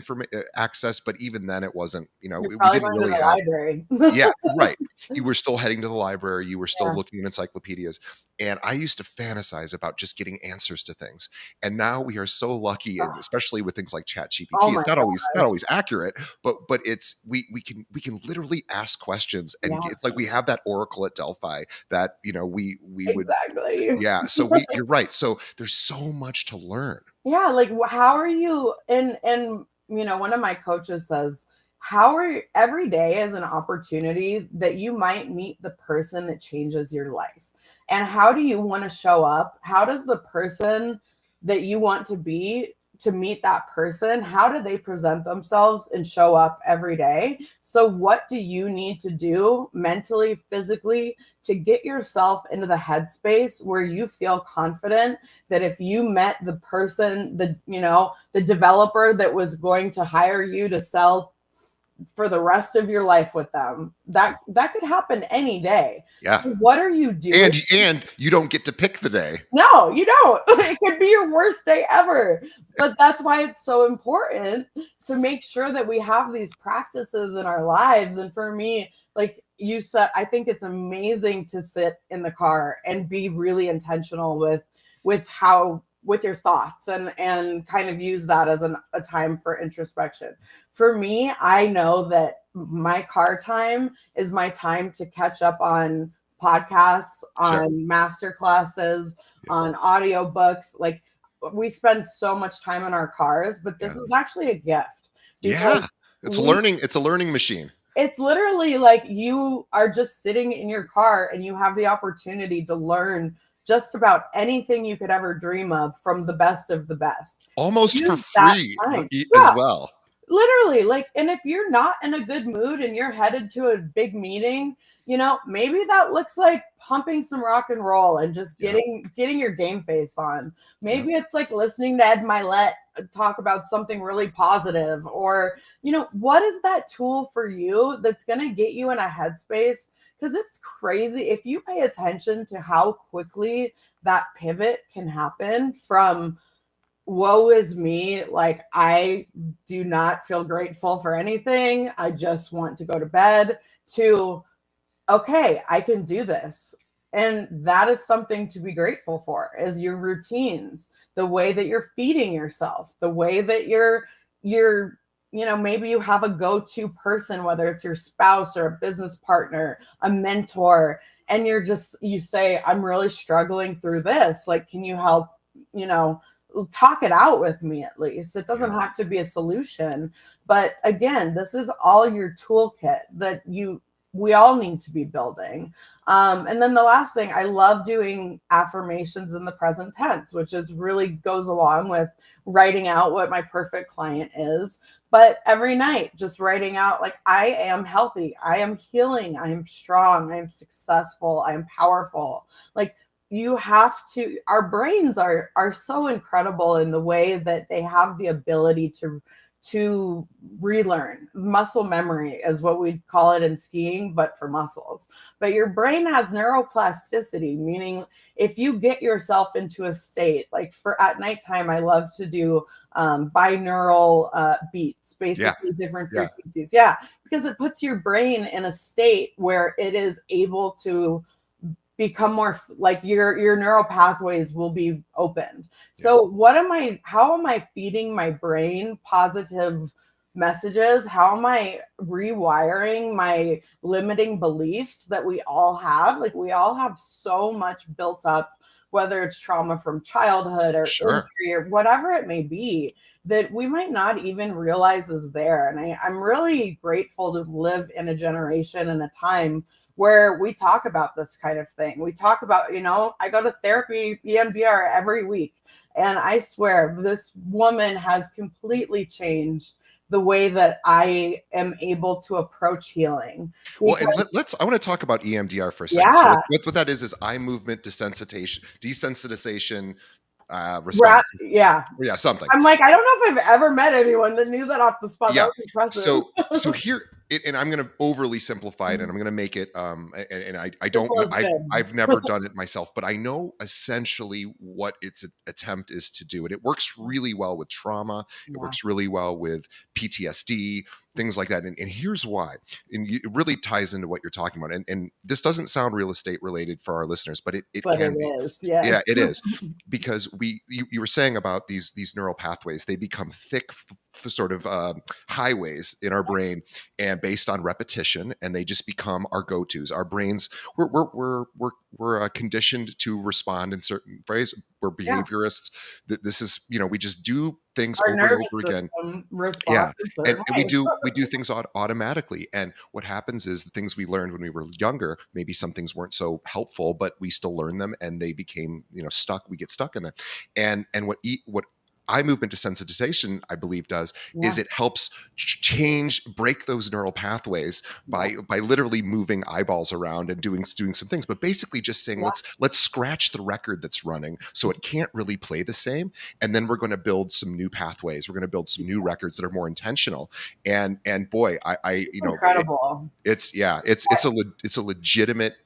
access, but even then it wasn't, You're we probably didn't going to really the have. library. Yeah, right. You were still heading to the library, you were still Yeah. looking at encyclopedias, and I used to fantasize about just getting answers to things. And now we are so lucky, and especially with things like Oh ChatGPT, my it's not gosh. always accurate, but it's we can literally ask questions, and Yeah, it's like we have that oracle at Delphi that, we would. exactly. Yeah, you're right. So there's so much to learn. Yeah, like how are you, and one of my coaches says, how are you, every day is an opportunity that you might meet the person that changes your life. And how do you want to show up? How does the person that you want to be, to meet that person, how do they present themselves and show up every day? So what do you need to do mentally, physically, to get yourself into the headspace where you feel confident that if you met the person, the developer that was going to hire you to sell for the rest of your life with them, that could happen any day. Yeah. So what are you doing? And you don't get to pick the day. No, you don't. It could be your worst day ever. But that's why it's so important to make sure that we have these practices in our lives. And for me, like you said, I think it's amazing to sit in the car and be really intentional with your thoughts, and kind of use that as a time for introspection. For me, I know that my car time is my time to catch up on podcasts, Sure. on master classes, Yeah. on audiobooks. Like we spend so much time in our cars, but this Yeah. is actually a gift because Yeah. we It's a learning machine. it's literally like you are just sitting in your car and you have the opportunity to learn just about anything you could ever dream of from the best of the best. Almost for Use that free time. as Yeah, well. literally, like, and if you're not in a good mood and you're headed to a big meeting, maybe that looks like pumping some rock and roll and just Yeah. getting your game face on. Yeah. Maybe it's like listening to Ed Milet talk about something really positive, or what is that tool for you that's going to get you in a headspace? Because it's crazy if you pay attention to how quickly that pivot can happen from woe is me, like I do not feel grateful for anything, I just want to go to bed, to okay, I can do this. And that is something to be grateful for, is your routines, the way that you're feeding yourself, the way that you're maybe you have a go-to person, whether it's your spouse or a business partner, a mentor, and you say, I'm really struggling through this, like can you help, you know talk it out with me. At least it doesn't Yeah. have to be a solution, but again, this is all your toolkit that we all need to be building. And then the last thing, I love doing affirmations in the present tense, which is really goes along with writing out what my perfect client is. But every night, just writing out like, I am healthy, I am healing, I am strong, I am successful, I am powerful. Like, you have to, our brains are so incredible in the way that they have the ability to relearn. Muscle memory is what we call it in skiing, but for muscles. But your brain has neuroplasticity, meaning if you get yourself into a state, like for at nighttime, I love to do binaural beats, Yeah. basically different Yeah. frequencies. Yeah, because it puts your brain in a state where it is able to become more like your neural pathways will be opened. Yeah. So how am I feeding my brain positive messages? How am I rewiring my limiting beliefs that we all have? Like, we all have so much built up, whether it's trauma from childhood or Sure. injury or whatever it may be, that we might not even realize is there. And I'm really grateful to live in a generation and a time where we talk about this kind of thing. We talk about, I go to therapy, EMDR every week. And I swear this woman has completely changed the way that I am able to approach healing. Well, and Because, I want to talk about EMDR for a second. So yeah, what that is eye movement desensitization response. yeah. Yeah, something. I'm like, I don't know if I've ever met anyone that knew that off the spot. That Yeah. was impressive. So here, and I'm going to overly simplify it, and I'm going to make it. And I don't Simple know. is good. I've never done it myself, but I know essentially what its attempt is to do, and it works really well with trauma. It Yeah. works really well with PTSD, things like that. And here's why. And it really ties into what you're talking about. And this doesn't sound real estate related for our listeners, but it But it can be. is, yes. Yeah, it is, because you were saying about these neural pathways, they become thick sort of highways in our brain, and based on repetition, and they just become our go-to's. Our brains, we're conditioned to respond in certain ways. We're Yeah. behaviorists. This is, we just do things Our over and nervous over again. system responds Yeah, a and certain we way. do things automatically, and what happens is the things we learned when we were younger, maybe some things weren't so helpful, but we still learn them, and they became, stuck. We get stuck in them, and what eye movement desensitization, I believe, does is Yeah. it helps break those neural pathways Yeah. by literally moving eyeballs around and doing some things, but basically just saying, Yeah. let's scratch the record that's running so it can't really play the same, and then we're going to build some new pathways. We're going to build some new records that are more intentional. And boy, Incredible. it's a legitimate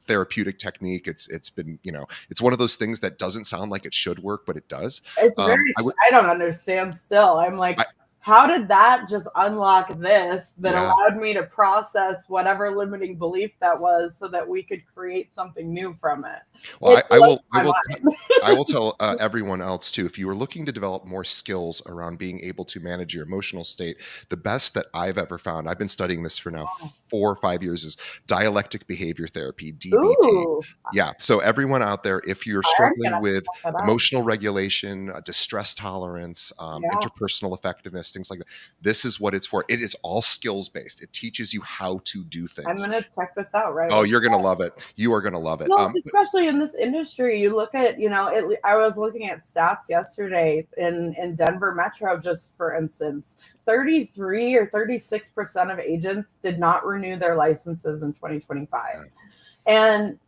therapeutic technique. It's been, it's one of those things that doesn't sound like it should work, but it does. It's I would, I don't understand still. I'm like, I, how did that just unlock this that yeah. allowed me to process whatever limiting belief that was so that we could create something new from it? Well, It blows my mind. I will tell everyone else too. If you are looking to develop more skills around being able to manage your emotional state, the best that I've ever found, I've been studying this for now 4 or 5 years, is dialectic behavior therapy, DBT. Ooh, Yeah. So everyone out there, if you're I am gonna struggling with check that out. emotional regulation, distress tolerance, Yeah, interpersonal effectiveness, things like that, this is what it's for. It is all skills based. It teaches you how to do I'm things. gonna check this out right Oh, away. you're gonna love it. You are gonna love it. Well, especially in this industry, you look at, I was looking at stats yesterday in Denver Metro, just for instance, 33 or 36% of agents did not renew their licenses in 2025. And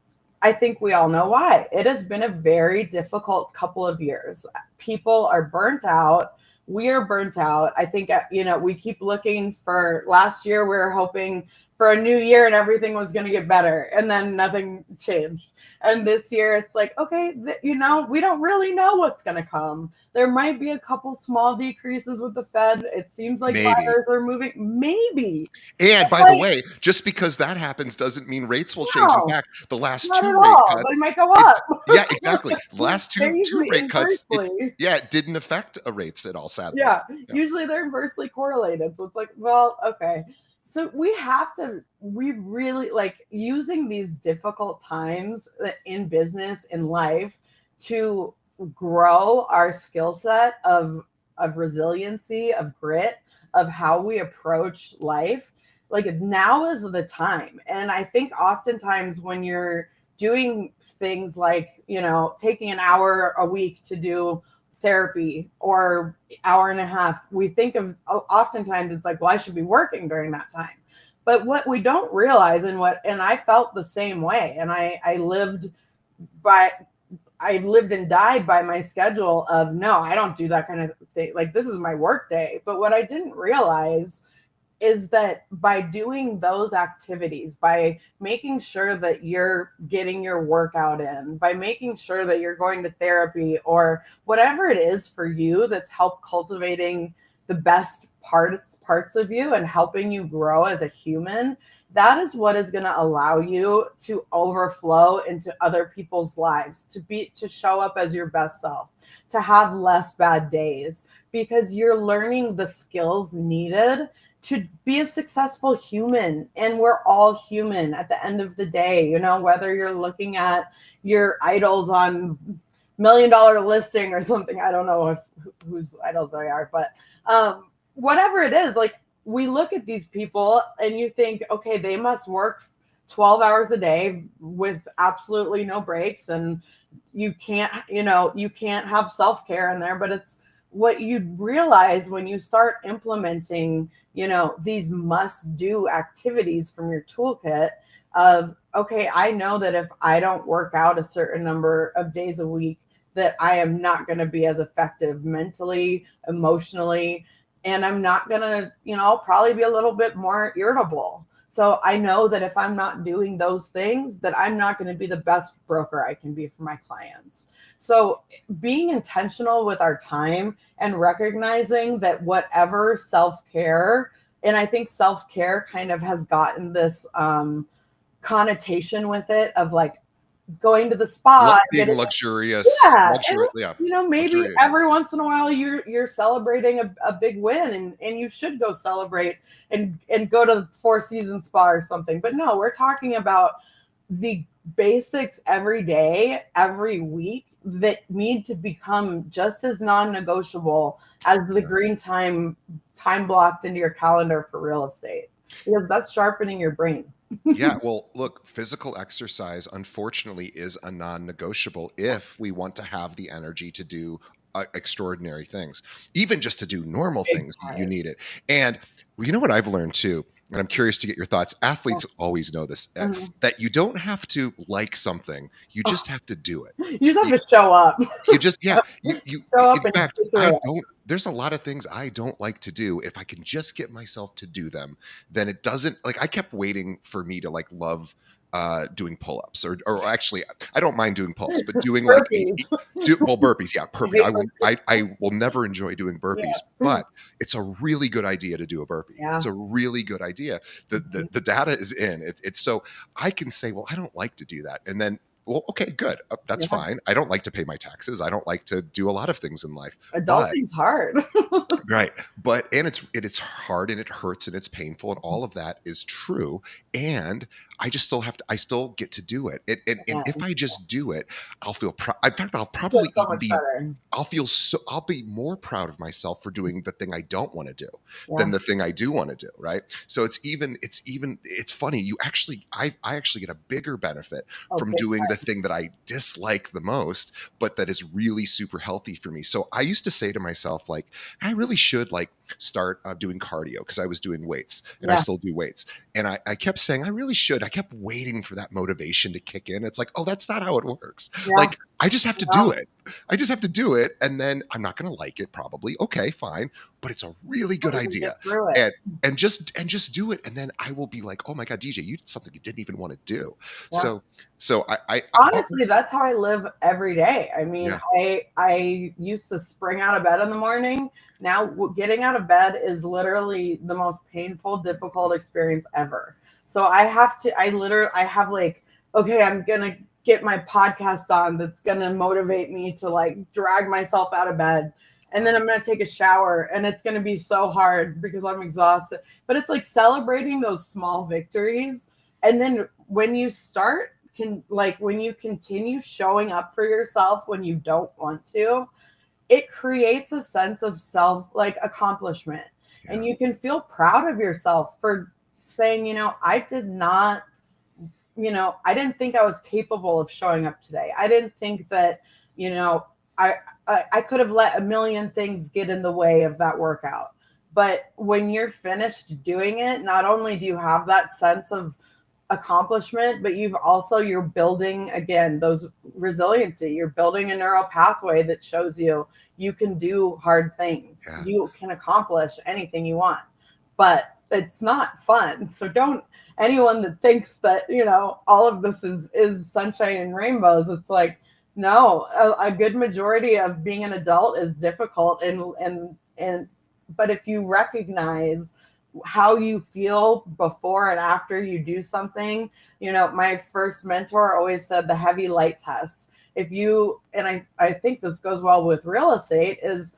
I think we all know why. It has been a very difficult couple of years. People are burnt out. We are burnt out. I think, we keep looking for last year, we were hoping for a new year and everything was going to get better. And then nothing changed. And this year it's like, okay, we don't really know what's going to come. There might be a couple small decreases with the Fed. It seems like Maybe. buyers are moving. Maybe. And by the Like, way, just because that happens doesn't mean rates will change. In no, fact, the last not two at rate all. They cuts, might go it's up. yeah, exactly. The last They're two usually rate cuts, inversely. it didn't affect rates at all, sadly. Yeah, Yeah. usually they're inversely correlated. So it's like, well, okay. So we really like using these difficult times in business, in life, to grow our skill set of resiliency, of grit, of how we approach life. like now is the time. And I think oftentimes when you're doing things like, taking an hour a week to do therapy or hour and a half, we think of oftentimes it's like, well, I should be working during that time. But what we don't realize, and I felt the same way, and I lived by I lived and died by my schedule of no, I don't do that kind of thing. Like this is my work day. But what I didn't realize is that by doing those activities, by making sure that you're getting your workout in, by making sure that you're going to therapy or whatever it is for you that's helped cultivating the best parts of you and helping you grow as a human, that is what is going to allow you to overflow into other people's lives, to show up as your best self, to have less bad days, because you're learning the skills needed to be a successful human. And we're all human at the end of the day, whether you're looking at your idols on $1 million listing or something. I don't know whose idols they are, but whatever it is, like we look at these people and you think, okay, they must work 12 hours a day with absolutely no breaks. And you can't have self-care in there, but it's what you realize when you start implementing, these must do activities from your toolkit of, okay, I know that if I don't work out a certain number of days a week, that I am not going to be as effective mentally, emotionally, and I'm not going to, I'll probably be a little bit more irritable. So I know that if I'm not doing those things, that I'm not going to be the best broker I can be for my clients. So being intentional with our time and recognizing that whatever self-care, and I think self-care kind of has gotten this connotation with it of like going to the spa, Being luxurious, yeah, luxury, yeah, maybe luxurious. every once in a while you're celebrating a big win, and you should go celebrate and go to the Four Seasons spa or something. But no, we're talking about the basics every day, every week that need to become just as non-negotiable as the green time blocked into your calendar for real estate, because that's sharpening your brain. Yeah, well, look, physical exercise, unfortunately, is a non negotiable if we want to have the energy to do extraordinary things. Even just to do normal Big things, you time. need it. And you know what I've learned too? And I'm curious to get your thoughts. Athletes always know this, Mhm. that you don't have to like something, you just have to do it. You just have You, to show up. you just, yeah, Show in up and fact, get through it. there's a lot of things I don't like to do. If I can just get myself to do them, then it doesn't, like, I kept waiting for me to like love doing pull-ups or actually I don't mind doing pull-ups, but doing like Burpees. burpees. Yeah, I perfect. hate burpees. I will never enjoy doing burpees, Yeah. but it's a really good idea to do a burpee. Yeah. It's a really good idea. Mhm. The data is in. It's so I can say, well, I don't like to do that. And then, well, okay, good. That's Yeah. fine. I don't like to pay my taxes. I don't like to do a lot of things in life. But Adulting's hard. right. But and it's hard and it hurts and it's painful and all of that is true. And I just still have to I still get to do it. And Yeah. if I just do it, I'll feel proud. In fact, I'll Feel probably so even much be better. I'll be more proud of myself for doing the thing I don't want to do Yeah. than the thing I do want to do, right? So it's funny. I actually get a bigger benefit Oh, from big doing the time. thing that I dislike the most, but that is really super healthy for me. So I used to say to myself, like, I really should like start doing cardio because I was doing weights and I Yeah. still do weights. And I kept saying, I really should. I kept waiting for that motivation to kick in. It's like, oh, that's not how it works. Yeah. Like, I just have to do No. it. I just have to do it. And then I'm not going to like it probably. Okay, fine. But it's a really good But we can idea. get through it. And just do it. And then I will be like, oh my God, DJ, you did something you didn't even want to do. Yeah. So Honestly, that's how I live every day. I mean, yeah. I used to spring out of bed in the morning. Now getting out of bed is literally the most painful, difficult experience ever. So I have like, okay, I'm gonna get my podcast on that's gonna motivate me to like drag myself out of bed. And then I'm gonna take a shower, and it's gonna be so hard because I'm exhausted. But it's like celebrating those small victories. And then when you start when you continue showing up for yourself when you don't want to, it creates a sense of self like accomplishment, Yeah. and you can feel proud of yourself for saying, I did not, I didn't think I was capable of showing up today. I didn't think that, you know, I, I could have let a million things get in the way of that workout. But when you're finished doing it, not only do you have that sense of accomplishment, but you're building again those resiliency. You're building a neural pathway that shows you can do hard things. Yeah. You can accomplish anything you want, but it's not fun. So don't anyone that thinks that all of this is sunshine and rainbows. It's like no, a good majority of being an adult is difficult, and but if you recognize how you feel before and after you do something. My first mentor always said the heavy light test. If you, and I think this goes well with real estate, is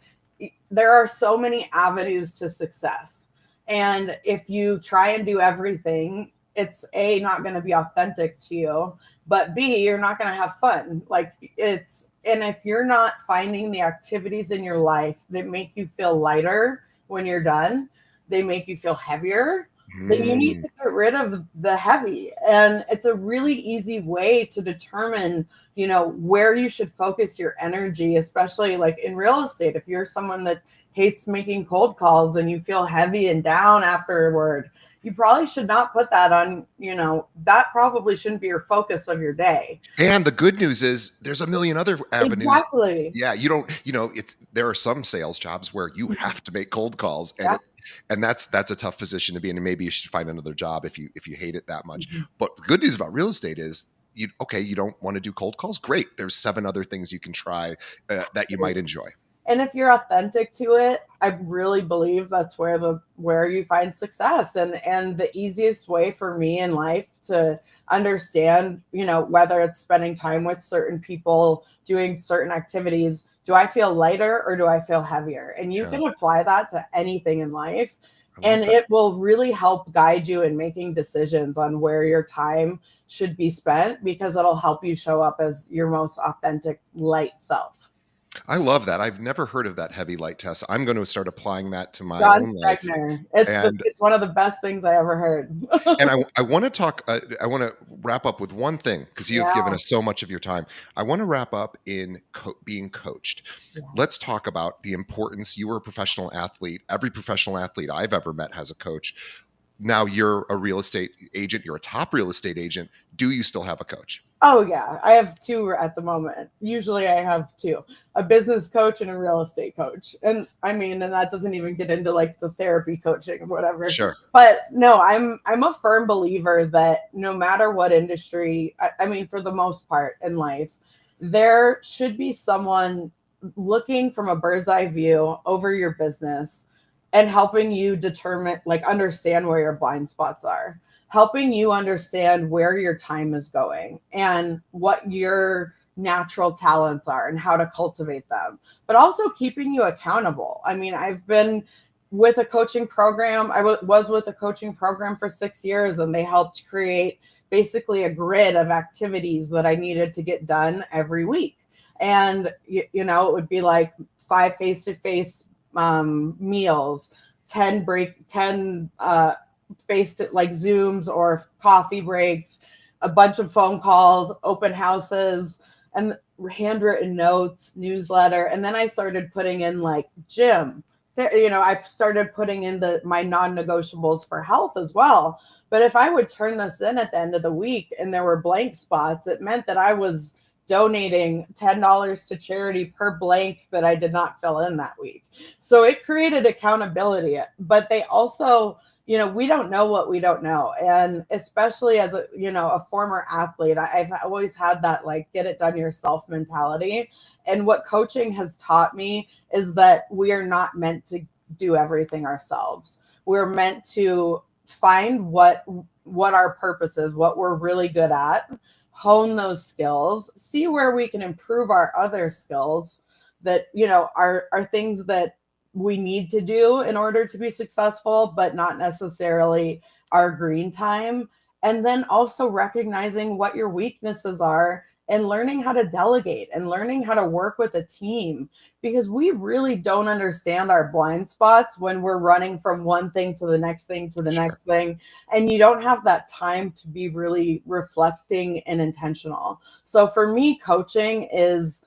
there are so many avenues to success. And if you try and do everything, it's A, not going to be authentic to you, but B, you're not going to have fun. And if you're not finding the activities in your life that make you feel lighter when you're done, they make you feel heavier, then you need to get rid of the heavy. And it's a really easy way to determine, where you should focus your energy, especially like in real estate. If you're someone that hates making cold calls and you feel heavy and down afterward, you probably should not put that on, that probably shouldn't be your focus of your day. And the good news is there's a million other avenues. Exactly. Yeah, you don't, there are some sales jobs where you have to make cold calls, Yeah. and that's a tough position to be in, and maybe you should find another job if you hate it that much. Mhm. But the good news about real estate is you don't want to do cold calls. Great. There's 7 other things you can try that you might enjoy. And if you're authentic to it, I really believe that's where you find success. And the easiest way for me in life to understand, whether it's spending time with certain people, doing certain activities, do I feel lighter or do I feel heavier? And you Yeah, can apply that to anything in life. I love And that. it will really help guide you in making decisions on where your time should be spent, because it'll help you show up as your most authentic light self. I love that. I've never heard of that heavy light test. I'm going to start applying that to my John own life. Stegner. It's And it's one of the best things I ever heard. I want to talk. I want to wrap up with one thing because you have given Yeah. us so much of your time. I want to wrap up in being coached. Yeah. Let's talk about the importance. You were a professional athlete. Every professional athlete I've ever met has a coach. Now you're a real estate agent. You're a top real estate agent. Do you still have a coach? Oh yeah, I have two at the moment. Usually I have two, a business coach and a real estate coach. And I mean, and that doesn't even get into like the therapy coaching or whatever. Sure. But no, I'm a firm believer that no matter what industry, I mean, for the most part in life, there should be someone looking from a bird's eye view over your business and helping you determine, like, understand where your blind spots are, helping you understand where your time is going and what your natural talents are and how to cultivate them, but also keeping you accountable. I mean, I've been with a coaching program. Was with a coaching program for 6 years, and they helped create basically a grid of activities that I needed to get done every week. And, it would be like 5 face-to-face meals, 10 faced like Zooms or coffee breaks, a bunch of phone calls, open houses, and handwritten notes, newsletter. And then I started putting in like gym. I started putting in my non-negotiables for health as well. But if I would turn this in at the end of the week and there were blank spots, it meant that I was donating $10 to charity per blank that I did not fill in that week. So it created accountability. But they also, we don't know what we don't know. And especially as a former athlete, I've always had that like get it done yourself mentality. And what coaching has taught me is that we are not meant to do everything ourselves. We're meant to find what our purpose is, what we're really good at, hone those skills, see where we can improve our other skills that, are things that we need to do in order to be successful, but not necessarily our green time. And then also recognizing what your weaknesses are and learning how to delegate and learning how to work with a team, because we really don't understand our blind spots when we're running from one thing to the next thing to the Sure. next thing, and you don't have that time to be really reflecting and intentional. So for me, coaching is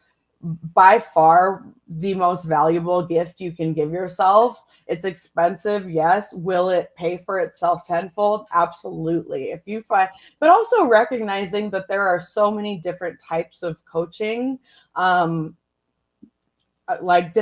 by far the most valuable gift you can give yourself. It's expensive, yes. Will it pay for itself tenfold? Absolutely. If you find, but also recognizing that there are so many different types of coaching. Um, like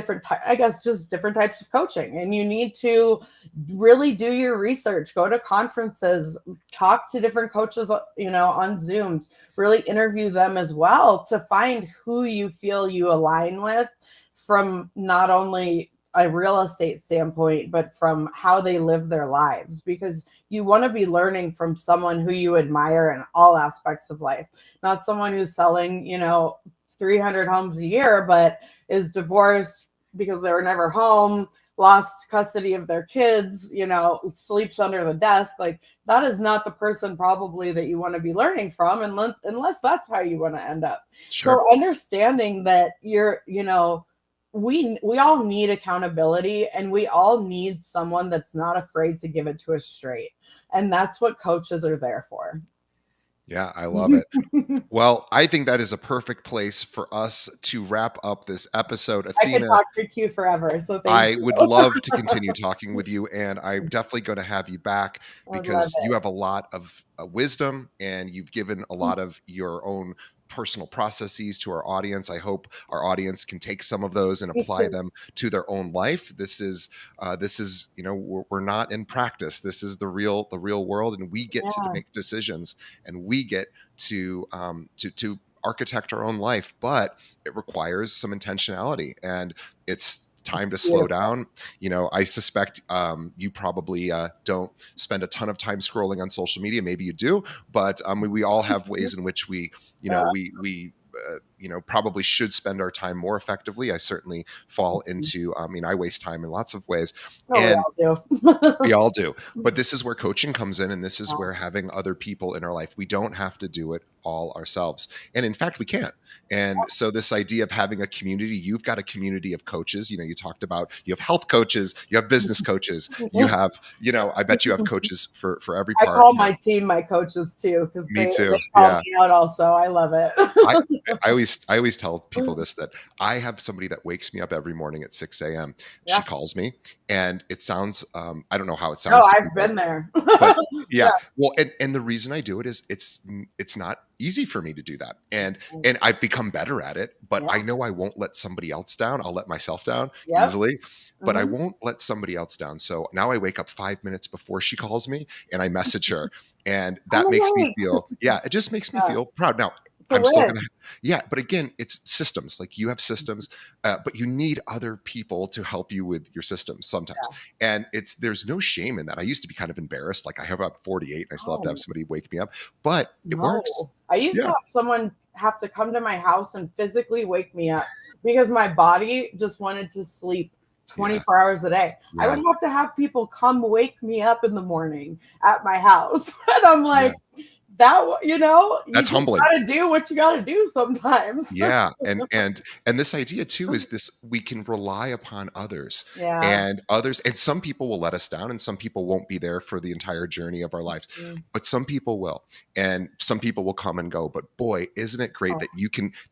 I guess just different types of coaching, and you need to really do your research, go to conferences, talk to different coaches, on Zooms, really interview them as well to find who you feel you align with, from not only a real estate standpoint but from how they live their lives, because you want to be learning from someone who you admire in all aspects of life, not someone who's selling 300 homes a year but is divorced because they were never home, lost custody of their kids, sleeps under the desk. Like, that is not the person probably that you want to be learning from, unless that's how you want to end up. Sure. So understanding that we all need accountability, and we all need someone that's not afraid to give it to us straight. And that's what coaches are there for. Yeah, I love it. Well, I think that is a perfect place for us to wrap up this episode. I could Athena, talk to you forever, so thank I you. would love to continue talking with you, and I'm definitely going to have you back I love because you have a lot of wisdom and you've given a lot of your own personal processes to our audience. I hope our audience can take some of those and Me apply too. them to their own life. This is, we're not in practice. This is the real world, and we get to Yeah, make decisions, and we get to architect our own life, but it requires some intentionality, and it's time to slow beautiful. down. I suspect you probably don't spend a ton of time scrolling on social media. Maybe you do, but we all have ways in which we probably should spend our time more effectively. I certainly fall into, I waste time in lots of ways, Oh, we and all do. we all do. But this is where coaching comes in, and this is Yeah, where having other people in our life, we don't have to do it all ourselves. And in fact, we can't. And so, this idea of having a community, you've got a community of coaches. You talked about you have health coaches, you have business coaches, you have, I bet you have coaches for every I part. call my team my coaches too, because Me they too. call Yeah. me out also. I love it. I I always tell people this, that I have somebody that wakes me up every morning at 6 a.m. She Yeah. calls me, and it sounds I don't know how it No, sounds to I've people, been there. but Yeah. yeah. Well, and the reason I do it is it's not easy for me to do that, and I've become better at it, but Yeah. I know I won't let somebody else down. I'll let myself down Yep. easily, but I Mhm. won't let somebody else down. So now I wake up 5 minutes before she calls me, and I message her, and I'm that makes me awake. feel, yeah, it just makes me Yeah. feel proud. Now It's a I'm still win. gonna, yeah, but again, it's systems. Like, you have systems, but you need other people to help you with your systems sometimes. Yeah. And there's no shame in that. I used to be kind of embarrassed. Like, I have about 48 and I still have to have Oh, somebody wake me up, but it works. no. I used to Yeah. have someone have to come to my house and physically wake me up because my body just wanted to sleep Yeah. 24 hours a day. I would Yeah. have people come wake me up in the morning at my house. And I'm Yeah. like, you That's just humbling. got to do what you got to do sometimes. Yeah, and this idea too is this: we can rely upon others, Yeah. and some people will let us down, and some people won't be there for the entire journey of our lives, Mm. but some people will, and some people will come and go. But boy, isn't it great Oh,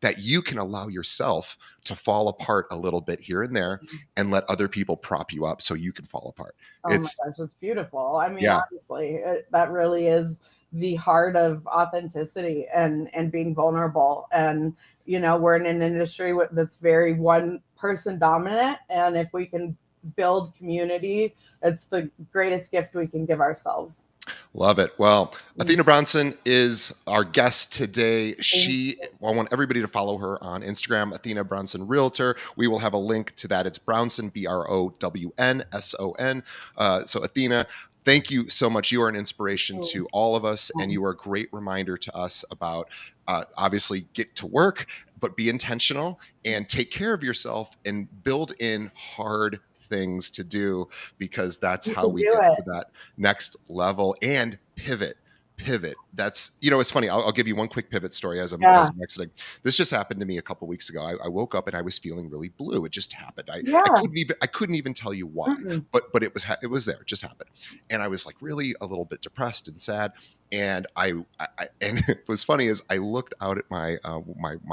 that you can allow yourself to fall apart a little bit here and there, and let other people prop you up so you can fall apart. oh my It's gosh, it's beautiful. I mean, Yeah, honestly, that really is the heart of authenticity and being vulnerable. And we're in an industry that's very one person dominant, and if we can build community, it's the greatest gift we can give ourselves. love it. Well, Mm. Athena Brownson is our guest today. Thank I want everybody to follow her on Instagram, Athena Brownson Realtor. We will have a link to that. It's Brownson, Brownson. So, Athena, thank you so much. You are an inspiration you. to all of us, and Mm. you are a great reminder to us about obviously get to work, but be intentional and take care of yourself and build in hard things to do, because that's You how can we do get it. to that next level and pivot. pivot. That's, you know, it's funny. I'll give you one quick pivot story Yeah. as I'm exiting. This just happened to me a couple weeks ago. I woke up and I was feeling really blue. It just happened. Yeah. I couldn't even tell you why, Mm-mm. but it was there. It just happened, and I was like really a little bit depressed and sad. And and it was funny as I looked out at my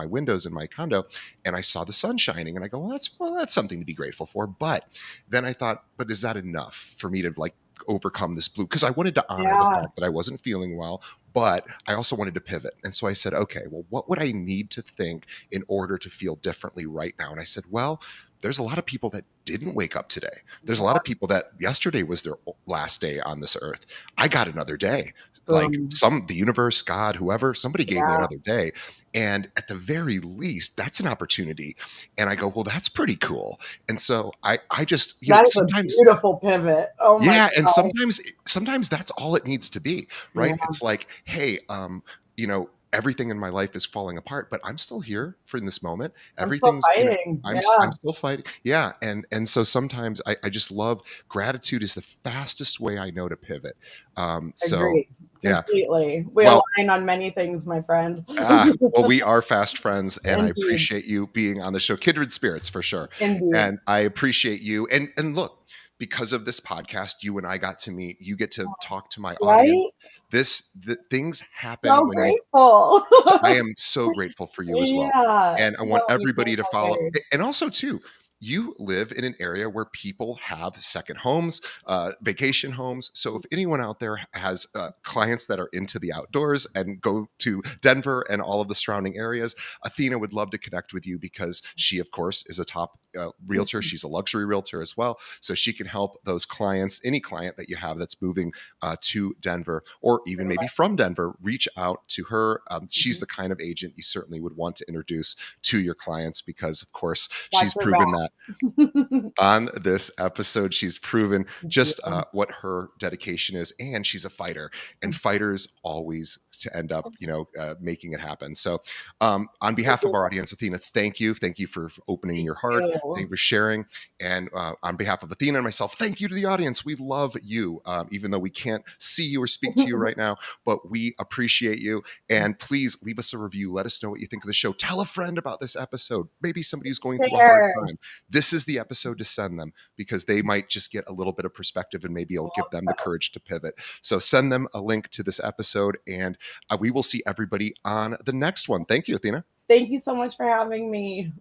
windows in my condo, and I saw the sun shining, and I go, well, that's something to be grateful for. But then I thought, but is that enough for me to like overcome this blue? Because I wanted to honor the Yeah. fact that I wasn't feeling well, but I also wanted to pivot. And so I said, okay, well, what would I need to think in order to feel differently right now? And I said, well, there's a lot of people that didn't wake up today. There's a lot of people that yesterday was their last day on this earth. I got another day. Like the universe, God, whoever, somebody gave me Yeah. another day. And at the very least, that's an opportunity. And I go, well, that's pretty cool. And so I just, you know, That is a sometimes, beautiful pivot. Oh my yeah, and God. sometimes that's all it needs to be, Yeah. right? It's like, hey, you know, everything in my life is falling apart, but I'm still here for in this moment. I'm still Everything's, you know, fighting. I'm Yeah. still fighting. Yeah. And so sometimes I just love gratitude is the fastest way I know to pivot. So Agreed. yeah. Completely. We Well, align on many things, my friend. well, we are fast friends, and I Indeed. appreciate you being on the show. Kindred spirits for sure. Indeed. And I appreciate you. And look, because of this podcast, you and I got to meet. You get to talk to my Right? audience. The things happen So when you. grateful. So I am so grateful for you as well. Yeah. And I want No, we everybody both to are follow. very. And also, too, you live in an area where people have second homes, vacation homes. So if anyone out there has clients that are into the outdoors and go to Denver and all of the surrounding areas, Athena would love to connect with you because she, of course, is a top realtor. She's a luxury realtor as well. So she can help those clients, any client that you have that's moving to Denver or even maybe from Denver, reach out to her. She's the kind of agent you certainly would want to introduce to your clients because, of course, she's Watch your proven that back. on this episode. She's proven just Yeah. what her dedication is, and she's a fighter. And fighters always to end up, you know, making it happen. So, on behalf of our audience, Athena, thank you for opening Thank your heart, thank you. you for sharing, and on behalf of Athena and myself, thank you to the audience. We love you, even though we can't see you or speak to you right now, but we appreciate you. And please leave us a review. Let us know what you think of the show. Tell a friend about this episode. Maybe somebody who's going through a hard Share. time. This is the episode to send them because they might just get a little bit of perspective and maybe it'll give them the courage to pivot. So send them a link to this episode and we will see everybody on the next one. Thank you, Athena. Thank you so much for having me.